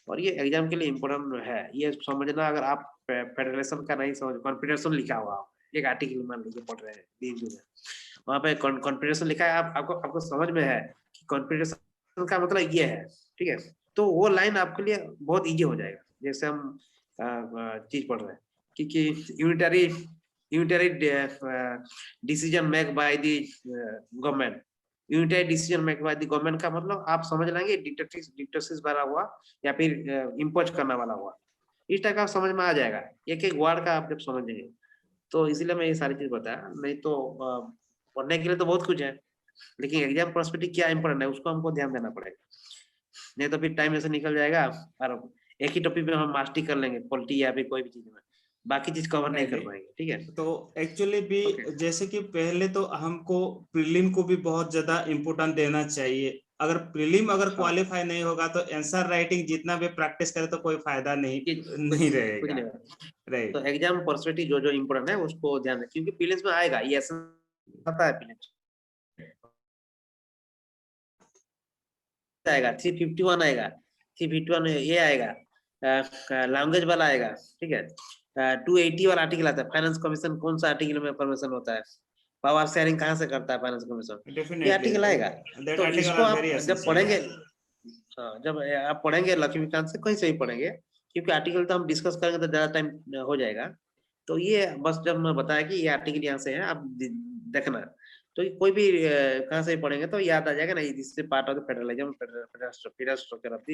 और ये एग्जाम के लिए इम्पोर्टेंट है ये समझना। अगर आप फेडरेशन का नहीं समझ, कॉन्फेडरेशन लिखा हुआ एक आर्टिकल मान लीजिए पढ़ रहे हैं बीएमयू में, वहां पे कॉन्फेडरेशन लिखा है, आपको समझ में है कि कॉन्फेडरेशन का मतलब ये है, ठीक है, तो वो लाइन आपके लिए बहुत इजी हो जाएगा। जैसे हम चीज पढ़ रहे हैं कि unitary decision make bye the government, unitary decision make bye the government का मतलब आप समझ लेंगे डिक्टेटरशिप वाला हुआ या फिर इम्पोज करना वाला हुआ, इस टाइप का समझ में आ जाएगा, एक एक वर्ड का आप जब समझेंगे तो इसीलिए मैं ये सारी चीज बताया, नहीं तो पढ़ने के लिए तो बहुत कुछ है, लेकिन एग्जाम पर्सपेक्टिव क्या इंपॉर्टेंट है उसको हमको ध्यान देना पड़ेगा, नहीं तो फिर टाइम ऐसे निकल जाएगा और एक ही टॉपिक में हम मास्टरी कर लेंगे पॉलिटी या फिर कोई भी चीज में, बाकी चीज कवर नहीं कर पाएंगे, ठीक है। तो एक्चुअली भी Okay. जैसे कि पहले तो हमको प्रीलिम को भी बहुत ज्यादा इम्पोर्टेंट देना चाहिए। अगर प्रीलिम अगर हाँ। क्वालिफाई नहीं होगा तो आंसर राइटिंग जितना भी प्रैक्टिस करे तो कोई फायदा नहीं कुछ रहेगा। नहीं होगा। राइट। तो एग्जाम पर्सपेक्टिव जो जो इम्पोर्टेंट है उसको ध्यान दें, क्योंकि प्रीलिम्स में आएगा ये ऐसा पता है, प्रीलिम्स आएगा 351 आएगा, 351 ये आएगा, लैंग्वेज वाला आएगा, ठीक है। 280 वाला आर्टिकल आता है, फाइनेंस कमीशन कौन सा आर्टिकल में परमिशन होता है, पावर शेयरिंग कहाँ से करता है फाइनेंस कमीशन, ये डेफिनेटली आर्टिकल आएगा। दैट तो आर्टिकल इसको आर आप वेरी जब एसेंशियल। पढ़ेंगे, हाँ जब आप पढ़ेंगे लक्ष्मीकांत से कहीं से भी पढ़ेंगे, क्योंकि आर्टिकल तो हम डिस्कस करेंगे तो ज्यादा टाइम हो जाएगा, तो ये बस जब मैं बताया कि ये आर्टिकल यहाँ से है आप देखना, तो कोई भी कहाँ से भी पढ़ेंगे तो याद आ जाएगा ना, this is part of the federalism, federal structure of the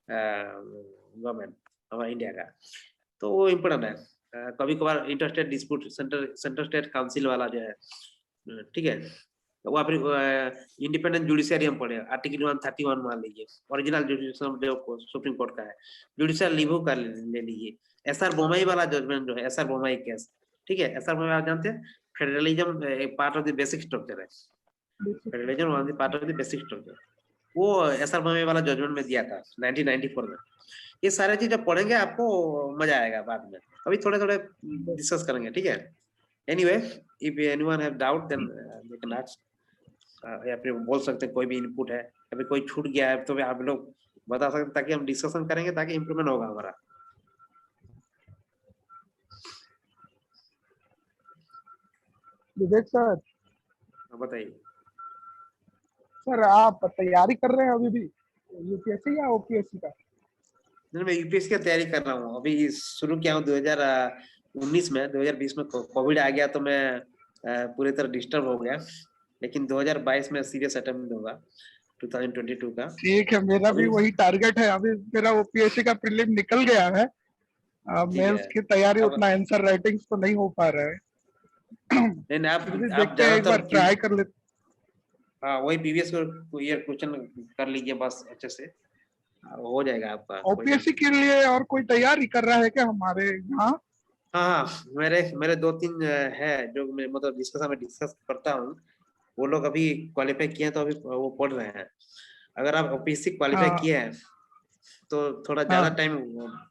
government हमारा इंडिया का, तो वो इम्पोर्टेंट है। कभी कभार interstate dispute centre state council वाला जो है, ठीक है, वहाँ पर इंडिपेंडेंट जुडिशियरी हम पढ़े आर्टिकल 131 मान लीजिए, ओरिजिनल जुडिशियल जो सुप्रीम कोर्ट का है, जुडिशियल रिव्यू का ले लीजिए, एसआर बोमई वाला जजमेंट जो है, एसआर बोमई केस, ठीक है, एसआर बोमई आप जानते हैं फेडरलिज्म एक part of the basic structure है, federalism one of the part of the basic structure, वो एसआर बोमई वाला जजमेंट में दिया था 1994 में। ये सारे चीज जब पढ़ेंगे आपको मजा आएगा बाद में, अभी थोड़े थोड़े डिस्कस करेंगे, ठीक है। Anyway if anyone have doubt then they can ask, या फिर बोल सकते हैं कोई भी इनपुट है या फिर कोई छूट गया है तो भी आप लोग बता सकते हैं, ताकि हम डिस्कशन करेंगे ताकि इम्प्रूवमेंट होगा हमारा। विवेक सर, बताइए। सर आप तैयारी कर रहे हैं अभी भी यूपीएससी या ओपीएससी का? नहीं, मैं यूपीएससी की तैयारी कर रहा हूँ, अभी शुरू किया हूँ 2019 में, 2020 में कोविड आ गया तो मैं पूरी तरह डिस्टर्ब हो गया, लेकिन 2022 में सीरियस अटेम्प्ट होगा 2022 का। ठीक है, मेरा भी वही टारगेट है, अभी मेरा ओपीएससी का प्रीलिम निकल गया है, मेंस की तैयारी अब उतना आंसर राइटिंग्स तो नहीं हो पा रहा है। नहीं आप फिर भी आप देखते हैं, एक बार ट्राई कर लेते। हाँ वही प्रीवियस ईयर क्वेश्चन कर लीजिए बस अच्छे से, हो जाएगा आपका। ओपीएससी के लिए और कोई तैयारी कर रहा है क्या हमारे यहाँ? हाँ मेरे 2-3 है जो मैं मतलब में डिस्कस करता हूँ, वो लोग अभी क्वालिफाई किए हैं तो अभी वो पढ़ रहे हैं। अगर आप ओपीएससी क्वालिफाई हाँ, किए हैं तो थोड़ा ज्यादा हाँ। टाइम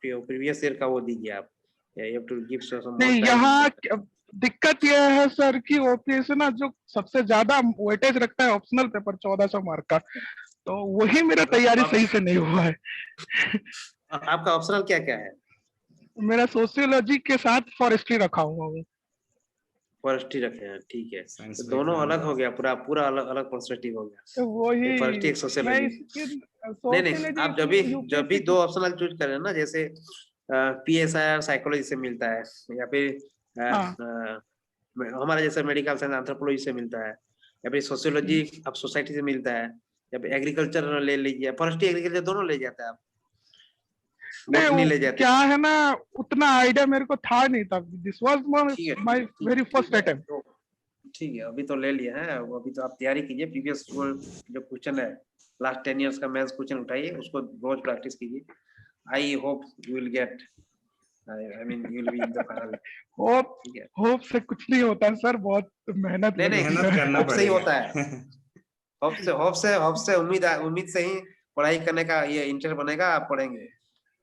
प्रीवियस ईयर का वो दीजिए आप, you have to give some more नहीं, time। यहाँ दिक्कत यह है सर कि ओपीएससी ना जो सबसे ज्यादा वेटेज रखता है ऑप्शनल पेपर 1400 मार्क का, तो वही मेरा तैयारी सही से नहीं हुआ है। आपका ऑप्शनल क्या क्या है? मेरा सोशियोलॉजी के साथ फॉरेस्ट्री रखा हुआ हूँ। फॉरेस्ट्री रखे हैं, ठीक है, Science तो दोनों background। अलग हो गया, पूरा अलग अलग पर्सपेक्टिव हो गया, तो वही फॉरेस्ट्री एक मैं सोशियोलॉजी। सोशियोलॉजी आप जब भी दो ऑप्शनल चूज करें ना, जैसे पीएसआई साइकोलॉजी से मिलता है, या फिर हाँ, हमारा जैसे मेडिकल साइंस एंथ्रोपोलॉजी से मिलता है, या फिर सोशियोलॉजी अब सोसाइटी से मिलता है, या फिर एग्रीकल्चर ले लीजिए, फॉरेस्ट्री एग्रीकल्चर दोनों ले जाता है, आप नहीं बोटनी वो ले जाते क्या है ना, उतना आइडिया मेरे को था नहीं था। दिस वाज ठीक है माय वेरी फर्स्ट अटेम्प्ट। तो ठीक है, अभी तो ले लिया है, वो अभी तो आप तैयारी कीजिए, प्रीवियस जो क्वेश्चन है लास्ट 10 इयर्स का मैथ्स क्वेश्चन उठाइए, उसको रोज प्रैक्टिस कीजिए। I hope you will get, I mean you will be in the final. Hope ठीक है, होप से कुछ नहीं होता है सर, बहुत मेहनत नहीं लगती मेहनत है। करना होप से ही पड़ेगा। होता है, होप से उम्मीद से ही पढ़ाई करने का ये इंटरेस्ट बनेगा, आप पढ़ेंगे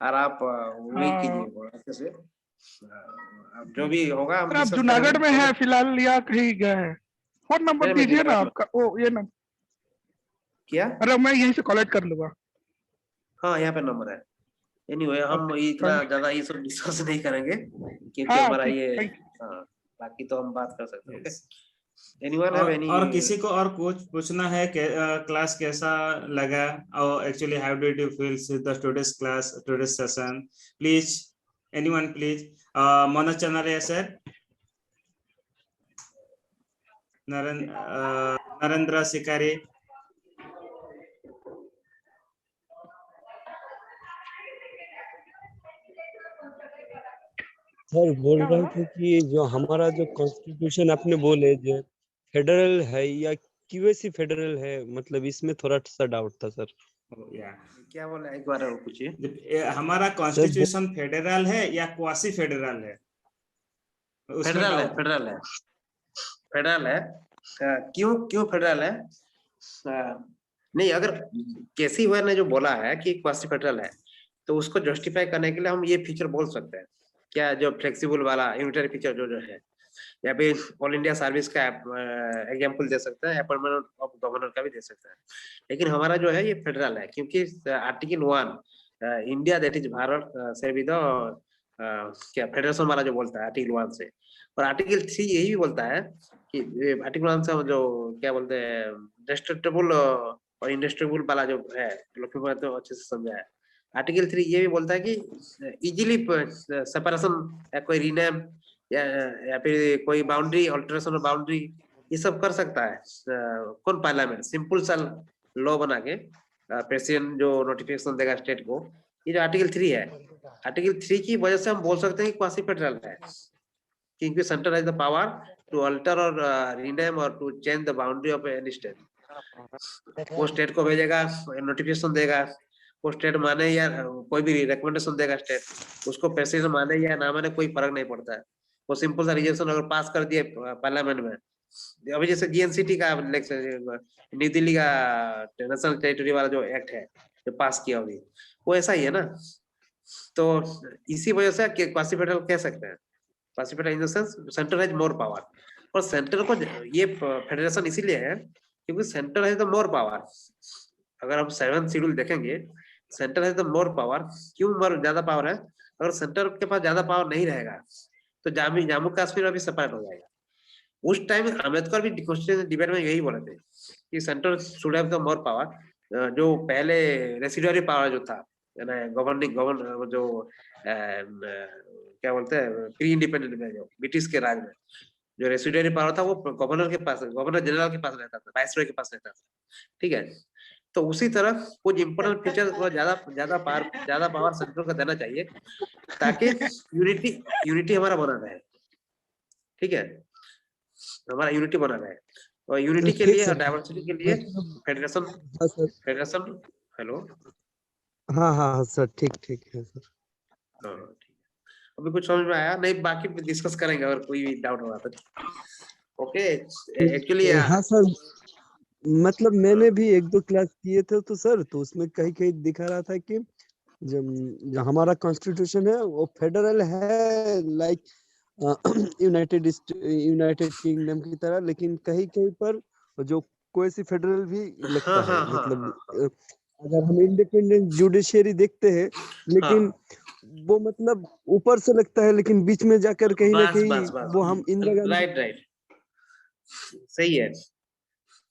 और आप वही हाँ कीजिए अच्छे से, जो भी होगा हम सर, आप डिस्कस करेंगे, जूनागढ़ में ओके। है फिलहाल या कहीं गए हैं? फोन नंबर नहीं मैं दीजिए ना जूनागढ़ में आपका, ओ ये ना, किया, अरे मैं यहीं से कलेक्ट कर लूंगा। हाँ यहाँ पे नंबर है। एनीवे हम ओके, इतना ज्यादा ये सब डिस्कस नहीं करेंगे क्योंकि हाँ हमारा ठीक, ये, थैंक हाँ बाकी तो हम बात कर सकते हैं, okay. Yes। Anyone have any? और किसी को और कुछ पूछना है कि क्लास कैसा लगा, और actually how did you feel the today's class, today's session? Please anyone please, Manoj Chanaria sir, Narendra Shikari, sir बोल रहे थे कि जो हमारा जो कॉन्स्टिट्यूशन आपने बोले जो फेडरल है या क्यूएसी फेडरल है, मतलब इसमें थोड़ा सा डाउट था सर। या क्या बोला एक बार और पूछिए। हमारा कॉन्स्टिट्यूशन फेडरल है या क्वासी फेडरल है, उसमें फेडरल है, डाउट। फेडरल है, फेडरल है। क्यों क्यों फेडरल है? नहीं, अगर केसी हुआ ने जो बोला है कि क्वासी फेडरल है, तो उसको जस्टिफाई करने के लिए हम ये फीचर बोल सकते हैं क्या, जो फ्लेक्सिबल वाला यूनिटरी फीचर जो है, या फिर ऑल इंडिया सर्विस का एग्जाम्पल दे सकते हैं, अपॉइंटमेंट ऑफ गवर्नर का भी दे सकते हैं। लेकिन हमारा जो है ये फेडरल है, क्योंकि article 1 India that is Bharat से भी क्या फेडरेशन वाला जो बोलता है आर्टिकल 1 से, और आर्टिकल 3 यही भी बोलता है कि आर्टिकल 1 से जो क्या बोलते हैं डिस्ट्रक्टेबल और इंडिस्ट्रक्टेबल वाला जो है, लक्ष्मी में तो अच्छे से समझा है। आर्टिकल 3 ये भी बोलता है कि इजीली सेपरेशन या कोई रीनेम या फिर कोई बाउंड्री अल्टरेशन ऑफ बाउंड्री ये सब कर सकता है कौन, पार्लियामेंट सिंपल सा लॉ बना के प्रेसिडेंट जो नोटिफिकेशन देगा स्टेट को। ये जो आर्टिकल 3 है, आर्टिकल 3 की वजह से हम बोल सकते हैं कि क्वासी फेडरल है, क्योंकि centre has the power to alter और रीनेम और to change the boundary of any state. वो स्टेट को भेजेगा, नोटिफिकेशन देगा, वो स्टेट माने या कोई भी रिकमेंडेशन देगा स्टेट, उसको प्रेसिडेंट माने या ना माने कोई फर्क नहीं पड़ता है। वो सिंपल सा रिजल्यूशन अगर पास कर दिए पार्लियामेंट में, अभी जैसे जीएनसीटी का न्यू दिल्ली का नेशनल टेरिटरी वाला जो एक्ट है जो पास किया अभी, वो ऐसा ही है ना। तो इसी वजह से क्वासी फेडरल कह सकते हैं, quasi federal in the sense centre has more power. और सेंटर को ये फेडरेशन इसीलिए है क्योंकि centre has the more power. अगर हम 7th शेड्यूल देखेंगे, centre has the more power. क्यों मोर ज्यादा पावर है? अगर सेंटर के पास ज्यादा पावर नहीं रहेगा तो जम्मू कश्मीर अभी सेपरेट हो जाएगा। उस टाइम अम्बेडकर भी कॉन्स्टिट्यूशन डिबेट में यही बोले थे कि centre should have the more power. जो पहले रेसिडुअरी पावर जो था गवर्नर जो क्या बोलते हैं प्री इंडिपेंडेंट में, जो ब्रिटिश के राज में जो रेसिडुअरी पावर था वो गवर्नर के पास, गवर्नर जनरल के पास रहता था, वाइसरॉय के पास रहता था। ठीक है, तो उसी तरह कुछ इंपोर्टेंट फीचर को ज्यादा पावर सेंटर को देना चाहिए ताकि यूनिटी हमारा बना रहे। ठीक है, हमारा यूनिटी बना रहे, और यूनिटी के ठीक लिए सर, और डाइवर्सिटी के लिए मतलब फेडरेशन हाँ सर, हेलो हाँ हाँ हाँ सर, ठीक ठीक है सर। हाँ, ठीक है। अभी कुछ समझ में आया नहीं? बाकी डिस्कस करेंगे अगर कोई भी डाउट होगा तो। ओके, एक्चुअली हाँ सर, मतलब मैंने भी 1-2 क्लास किए थे तो सर, तो उसमें कहीं कहीं दिखा रहा था कि जो हमारा कॉन्स्टिट्यूशन है वो फेडरल है, लाइक यूनाइटेड किंगडम की तरह, लेकिन कहीं कहीं पर जो कोई सी फेडरल भी हाँ लगता है, हाँ हाँ मतलब हाँ अगर हम इंडिपेंडेंट जुडिशियरी देखते हैं, लेकिन वो मतलब ऊपर से लगता है, लेकिन बीच में जाकर कहीं ना बस कहीं बस बस वो हम इंदिरा गांधी। राइट राइट, सही है।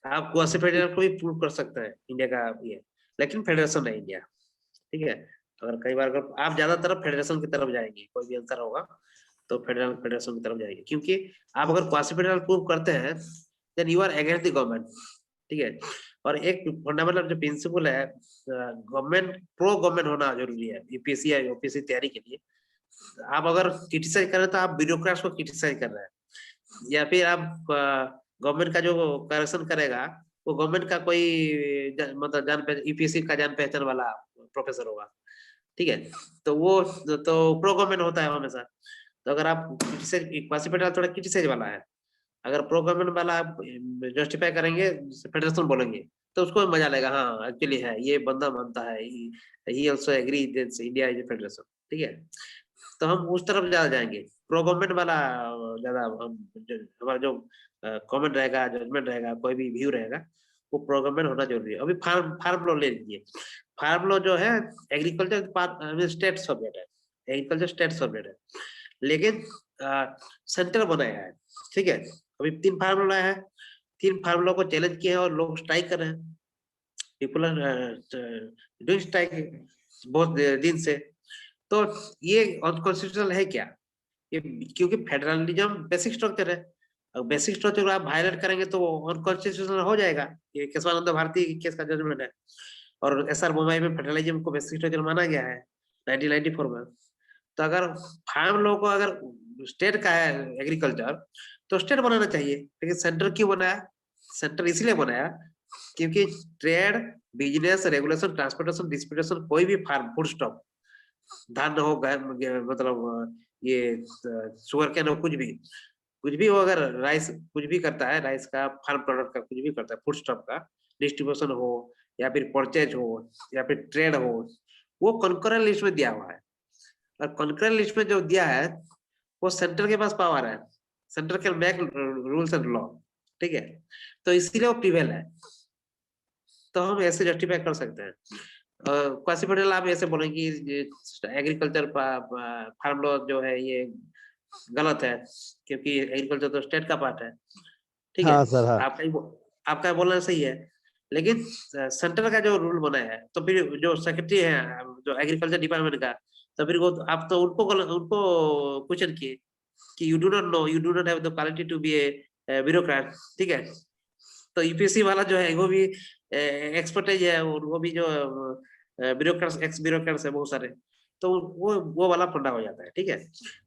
आप क्वासी फेडरल को भी प्रूव कर सकते हैं इंडिया का ये, लेकिन फेडरेशन है इंडिया। ठीक है, अगर कई बार अगर आप ज्यादातर फेडरेशन की तरफ जाएंगे, कोई भी आंसर होगा तो फेडरेशन की तरफ जाएंगे, क्योंकि आप अगर क्वासी फेडरल प्रूव करते हैं then you are against the government. ठीक है, और एक फंडामेंटल जो प्रिंसिपल है, गवर्नमेंट प्रो गवर्नमेंट होना जरूरी है यूपीएससी या यूपीएससी तैयारी के लिए। आप अगर क्रिटिसाइज कर रहे हैं तो आप ब्यूरोक्रेट्स को क्रिटिसाइज कर रहे हैं, या फिर आप गवर्नमेंट का जो करेक्शन करेगा वो गवर्नमेंट का कोई मतलब जान पहचान यूपीएससी का जान पहचान वाला प्रोफेसर होगा। ठीक है, तो वो तो प्रो गवर्नमेंट होता है हमेशा। तो अगर आप क्वासी फेडरल थोड़ा क्रिटिसाइज वाला है, अगर प्रो गवर्नमेंट वाला आप जस्टिफाई करेंगे, फेडरेशन बोलेंगे तो उसको मजा लेगा, हाँ एक्चुअली है ये बंदा मानता है, he also agree that India is a federation. ठीक है, तो हम उस तरफ ज्यादा जाएंगे, प्रो गवर्नमेंट वाला ज्यादा हमारा जो कमेंट रहेगा, जजमेंट रहेगा, कोई भी व्यू रहेगा, वो प्रो गवर्नमेंट होना जरूरी है। अभी फार्म लॉ ले लीजिए, फार्म लॉ जो है एग्रीकल्चर स्टेट सब्जेक्ट है, एग्रीकल्चर स्टेट सब्जेक्ट है, लेकिन सेंटर बनाया है। ठीक है, अभी 3 फार्म लॉ है, 3 फार्म लॉ को चैलेंज किया है और लोग स्ट्राइक कर रहे हैं, पीपल डूइंग स्ट्राइक बहुत दिन से। तो ये अनकॉन्स्टिट्यूशनल है क्या? ये क्योंकि फेडरलिज्म बेसिक स्ट्रक्चर है, बेसिक स्ट्रक्चर आप वायलेट करेंगे तो अनकॉन्स्टिट्यूशनल हो जाएगा। ये केशवानंद भारती केस का जजमेंट है, और एसआर बोम्मई में फेडरलिज्म को बेसिक स्ट्रक्चर माना गया है 1994 में। तो अगर फार्म लॉ को अगर स्टेट का है एग्रीकल्चर तो स्टेट बनाना चाहिए, लेकिन सेंटर क्यों बनाया? सेंटर इसलिए बनाया क्योंकि trade, business, regulation, transportation, distribution, कोई भी फार्म, फूड स्टॉक, धान हो, मतलब ये शुगर कैन हो, कुछ भी हो, अगर राइस कुछ भी करता है, राइस का, फार्म प्रोडक्ट का कुछ भी करता है, फूड स्टॉक का डिस्ट्रीब्यूशन हो या फिर परचेज हो या फिर ट्रेड हो, वो कंकरेंट लिस्ट में दिया हुआ है। और कंकरेंट लिस्ट में जो दिया है वो सेंटर के पास पावर है, centre can make rules and law, ठीक है, तो इसीलिए वो प्रिवेल है। तो हम ऐसे जस्टिफाई कर सकते हैं। काशी पटेल आप ऐसे बोलेंगे एग्रीकल्चर फार्म लॉ जो है ये गलत है क्योंकि एग्रीकल्चर तो स्टेट का पार्ट है, ठीक है। हाँ सर, हाँ। आपका बोलना सही है, लेकिन सेंटर का जो रूल बना है तो फिर जो सेक्रेटरी है जो एग्रीकल्चर डिपार्टमेंट का, तो फिर वो आप तो उनको क्वेश्चन किए कि you do not know, you do not have the quality to be a bureaucrat, ठीक है। तो यूपीएससी वाला जो है वो भी एक्सपर्टाइज है, वो भी जो ब्यूरोक्रेट्स, एक्स ब्यूरोक्रेट्स है बहुत सारे, तो वो वाला फंडा हो जाता है, ठीक है।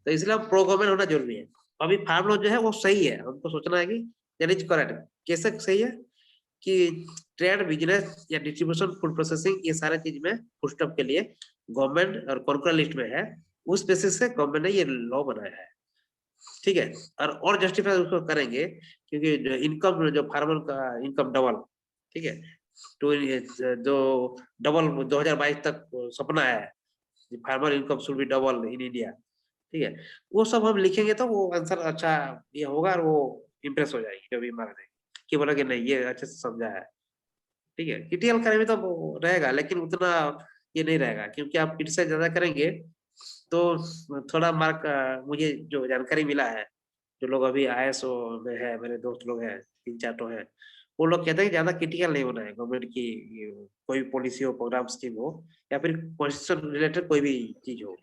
तो इसलिए प्रो गवर्नमेंट होना जरूरी है। अभी फार्म लॉ जो है वो सही है, हमको सोचना है कि दैट इज करेक्ट। कैसे सही है कि ट्रेड, बिजनेस या डिस्ट्रीब्यूशन, फूड प्रोसेसिंग, ये सारे चीज में फूड स्टॉक के लिए गवर्नमेंट और कॉन्करेंट लिस्ट में है, उस बेसिस से गवर्नमेंट ने ये लॉ बनाया है, ठीक है। और जस्टिफाई उसको करेंगे क्योंकि जो इनकम, जो फार्मर का इनकम डबल, ठीक है, तो जो डबल 2022 तक सपना है, farmer income should be double in India, ठीक है, वो सब हम लिखेंगे तो वो आंसर अच्छा ये होगा और वो इम्प्रेस हो जाएगी जो भी मांग रहे कि बोला कि नहीं ये अच्छे से समझा है, ठीक है। क्रिटिकल करेंगे तो रहेगा, लेकिन उतना ये नहीं रहेगा क्योंकि आप क्रिटिसाइज ज्यादा करेंगे तो थोड़ा मार्क, मुझे जो जानकारी मिला है, जो लोग अभी IAS में है, मेरे दोस्त लोग हैं 3-4 तो हैं, वो लोग कहते हैं कि ज्यादा क्रिटिकल नहीं होना है गवर्नमेंट की, कोई पॉलिसी हो, प्रोग्राम स्कीम हो या फिर कॉन्स्टिट्यूशन रिलेटेड कोई भी चीज हो,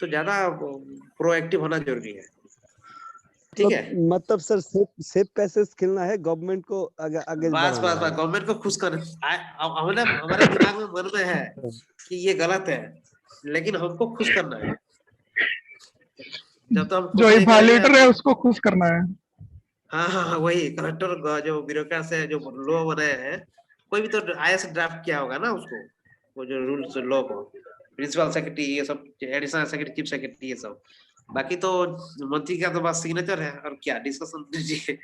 तो ज्यादा प्रोएक्टिव होना जरूरी है, ठीक है। मतलब सर सेफ पैसेज खेलना है गवर्नमेंट को आगे बस गवर्नमेंट को खुश कर, हमारे दिमाग में मन में है कि ये गलत है, लेकिन हमको खुश करना है। जब तो हम जो इवैल्यूएटर है उसको खुश करना है। हाँ, वही कलेक्टर जो ब्यूरोक्रेट्स है जो लॉ बनाए हैं, कोई भी तो IAS ड्राफ्ट किया होगा ना उसको, वो जो रूल्स लॉ को, प्रिंसिपल सेक्रेटरी ये सब, एडिशनल सेक्रेटरी, चीफ सेक्रेटरी ये सब, बाकी तो मंत्री का तो बस सिग्नेचर है और क्या डिस्कशन दीजिए।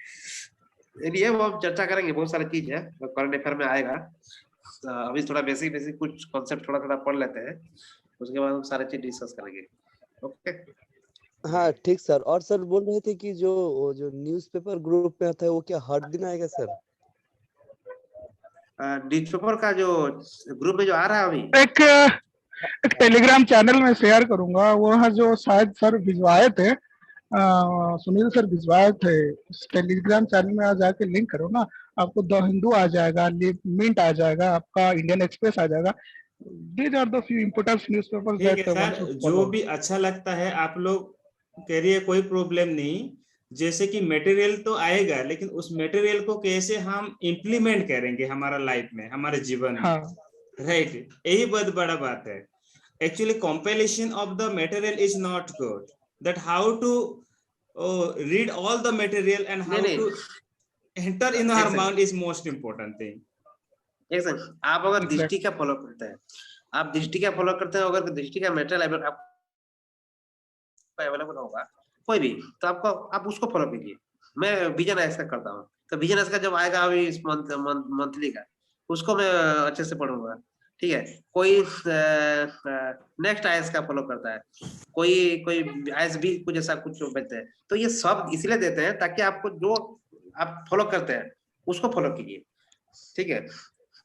ये वो हम चर्चा करेंगे, बहुत सारी चीज है करंट अफेयर में आएगा। तो अभी थोड़ा बेसिक कुछ कॉन्सेप्ट थोड़ा पढ़ लेते हैं, उसके बाद हम सारे चीज डिस्कस करेंगे, ओके। हाँ ठीक सर। और सर बोल रहे थे कि जो न्यूज़पेपर ग्रुप में था वो क्या हर दिन आएगा सर? न्यूज़पेपर का जो ग्रुप में जो आ रहा है अभी, एक टेलीग्राम चैनल में शेयर करूंगा, वो जो शायद सर भिजवाए थे, सुनील सर भिजवाए थे, उस टेलीग्राम चैनल में आ जाके लिंक करो ना, आपको द हिंदू आ जाएगा, मिंट आ जाएगा, आपका इंडियन एक्सप्रेस आ जाएगा। These are the few important newspapers ठीक है that one सर, should जो follow. भी अच्छा लगता है आप लोग करिए, कोई प्रॉब्लम नहीं। जैसे कि मटेरियल तो आएगा, लेकिन उस मटेरियल को कैसे हम इम्प्लीमेंट करेंगे हमारा लाइफ में, हमारे जीवन में, हाँ, राइट, यही बहुत बड़ा बात है। Actually compilation of the material is not good, that how to read all the material and how to enter in our mind is most important thing. Sir आप अगर दृष्टि का फॉलो करते हैं, आप दृष्टि का फॉलो करते हैं, अगर दृष्टि का मेटेरियल अवेलेबल होगा कोई भी, तो आपको आप उसको फॉलो कीजिए। मैं विजन ऐसा करता हूँ, तो विजन ऐसा जब आएगा अभी इस मंथली का, उसको मैं अच्छे से पढ़ूंगा, ठीक है। कोई नेक्स्ट IAS का फॉलो करता है, कोई IAS भी कुछ ऐसा कुछ देते हैं, तो ये सब इसलिए देते हैं ताकि आपको जो आप फॉलो करते हैं उसको फॉलो कीजिए, ठीक है।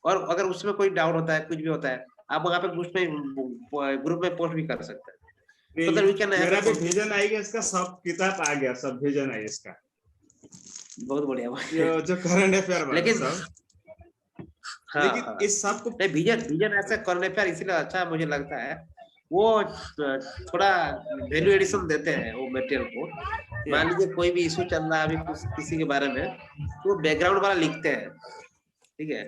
और अगर उसमें कोई डाउट होता है, कुछ भी होता है, आप वहाँ पे ग्रुप में पोस्ट भी कर सकते हैं। तो मेरा भी विजन आएगा, इसका सब किताब आ गया, सब विजन है इसका, बहुत बढ़िया। ये जो करंट अफेयर वाला लेकिन सब, हाँ, लेकिन इस सब को विजन ऐसा करने पर इसलिए अच्छा मुझे लगता है, वो थोड़ा वैल्यू एडिशन देते हैं वो मटेरियल को। मान लीजिए कोई भी इशू चल रहा है अभी किसी के बारे में, तो बैकग्राउंड वाला लिखते हैं, ठीक है।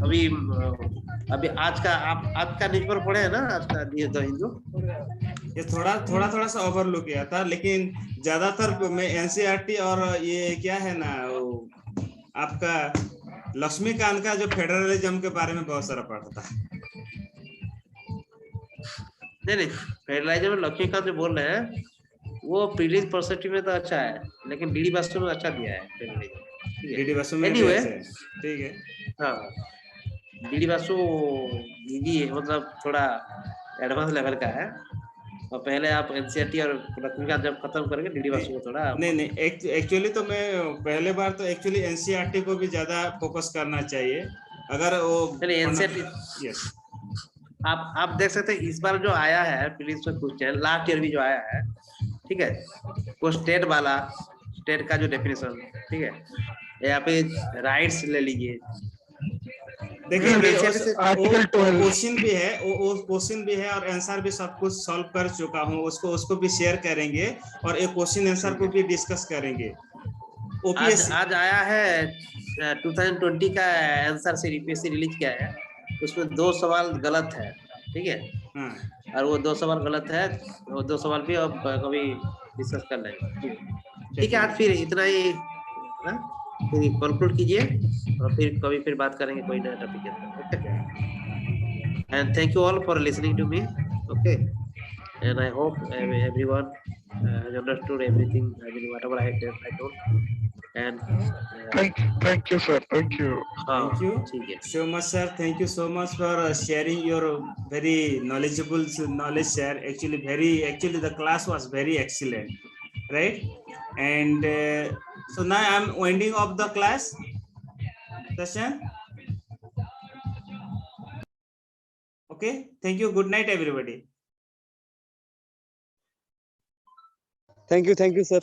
अभी आज का न्यूज़पेपर पढ़े है ना, आज का द हिंदू, ये थोड़ा सा ओवरलुक किया था, लेकिन ज्यादातर मैं एनसीईआरटी और ये क्या है ना वो आपका लक्ष्मीकांत का जो फेडरलिज्म के बारे में बहुत सारा पढ़ा था। नहीं फेडरलिज्म में लक्ष्मीकांत जो बोल रहे हैं वो प्रीलिम्स पर्सपेक्टिव में तो अच्छा है, लेकिन डीडी बासु में अच्छा दिया है फेडरलिज्म। ठीक है, डीडी बासु में भी Anyway, ऐसे है, ठीक है। हाँ डीडी बासु इजी है, मतलब थोड़ा एडवांस लेवल का है, और पहले आप एनसीईआरटी और लक्ष्मीकांत जब खत्म करेंगे डीडी बासु को थोड़ा नहीं एक्चुअली तो मैं पहले बार तो एक्चुअली एनसीईआरटी को भी ज्यादा फोकस करना चाहिए अगर वो एनसीईआरटी। यस आप देख सकते हैं इस बार जो आया है प्रीलिम्स में क्वेश्चन, लास्ट ईयर भी जो आया है, ठीक है, वो स्टेट वाला, स्टेट का जो डेफिनेशन, ठीक है, यहाँ पे राइट्स ले लीजिए। देखिए आर्टिकल 12 क्वेश्चन भी है, वो क्वेश्चन भी है और आंसर भी सब कुछ सॉल्व कर चुका हूँ, उसको भी शेयर करेंगे और एक क्वेश्चन आंसर को भी डिस्कस करेंगे। आज आया है 2020 का आंसर से यूपीएससी रिलीज किया है, उसमें 2 सवाल गलत है, ठीक है, और वो 2 सवाल गलत है, वो 2 सवाल भी अब कभी डिस्कस कर लेंगे। ठीक है, आज फिर इतना ही, फिर कंक्लूड कीजिए और फिर कभी फिर बात करेंगे कोई नया टॉपिक के ऊपर। Okay, and thank you all for listening to me. Okay, and I hope everyone has understood everything, I mean whatever I told, and Thank you, sir. Thank you. Thank you ठीक है, so much, sir. Thank you so much for sharing your very knowledgeable knowledge, sir. Actually, the class was very excellent, right? And so now I'm winding up the class session. Okay. Thank you. Good night, everybody. Thank you, sir.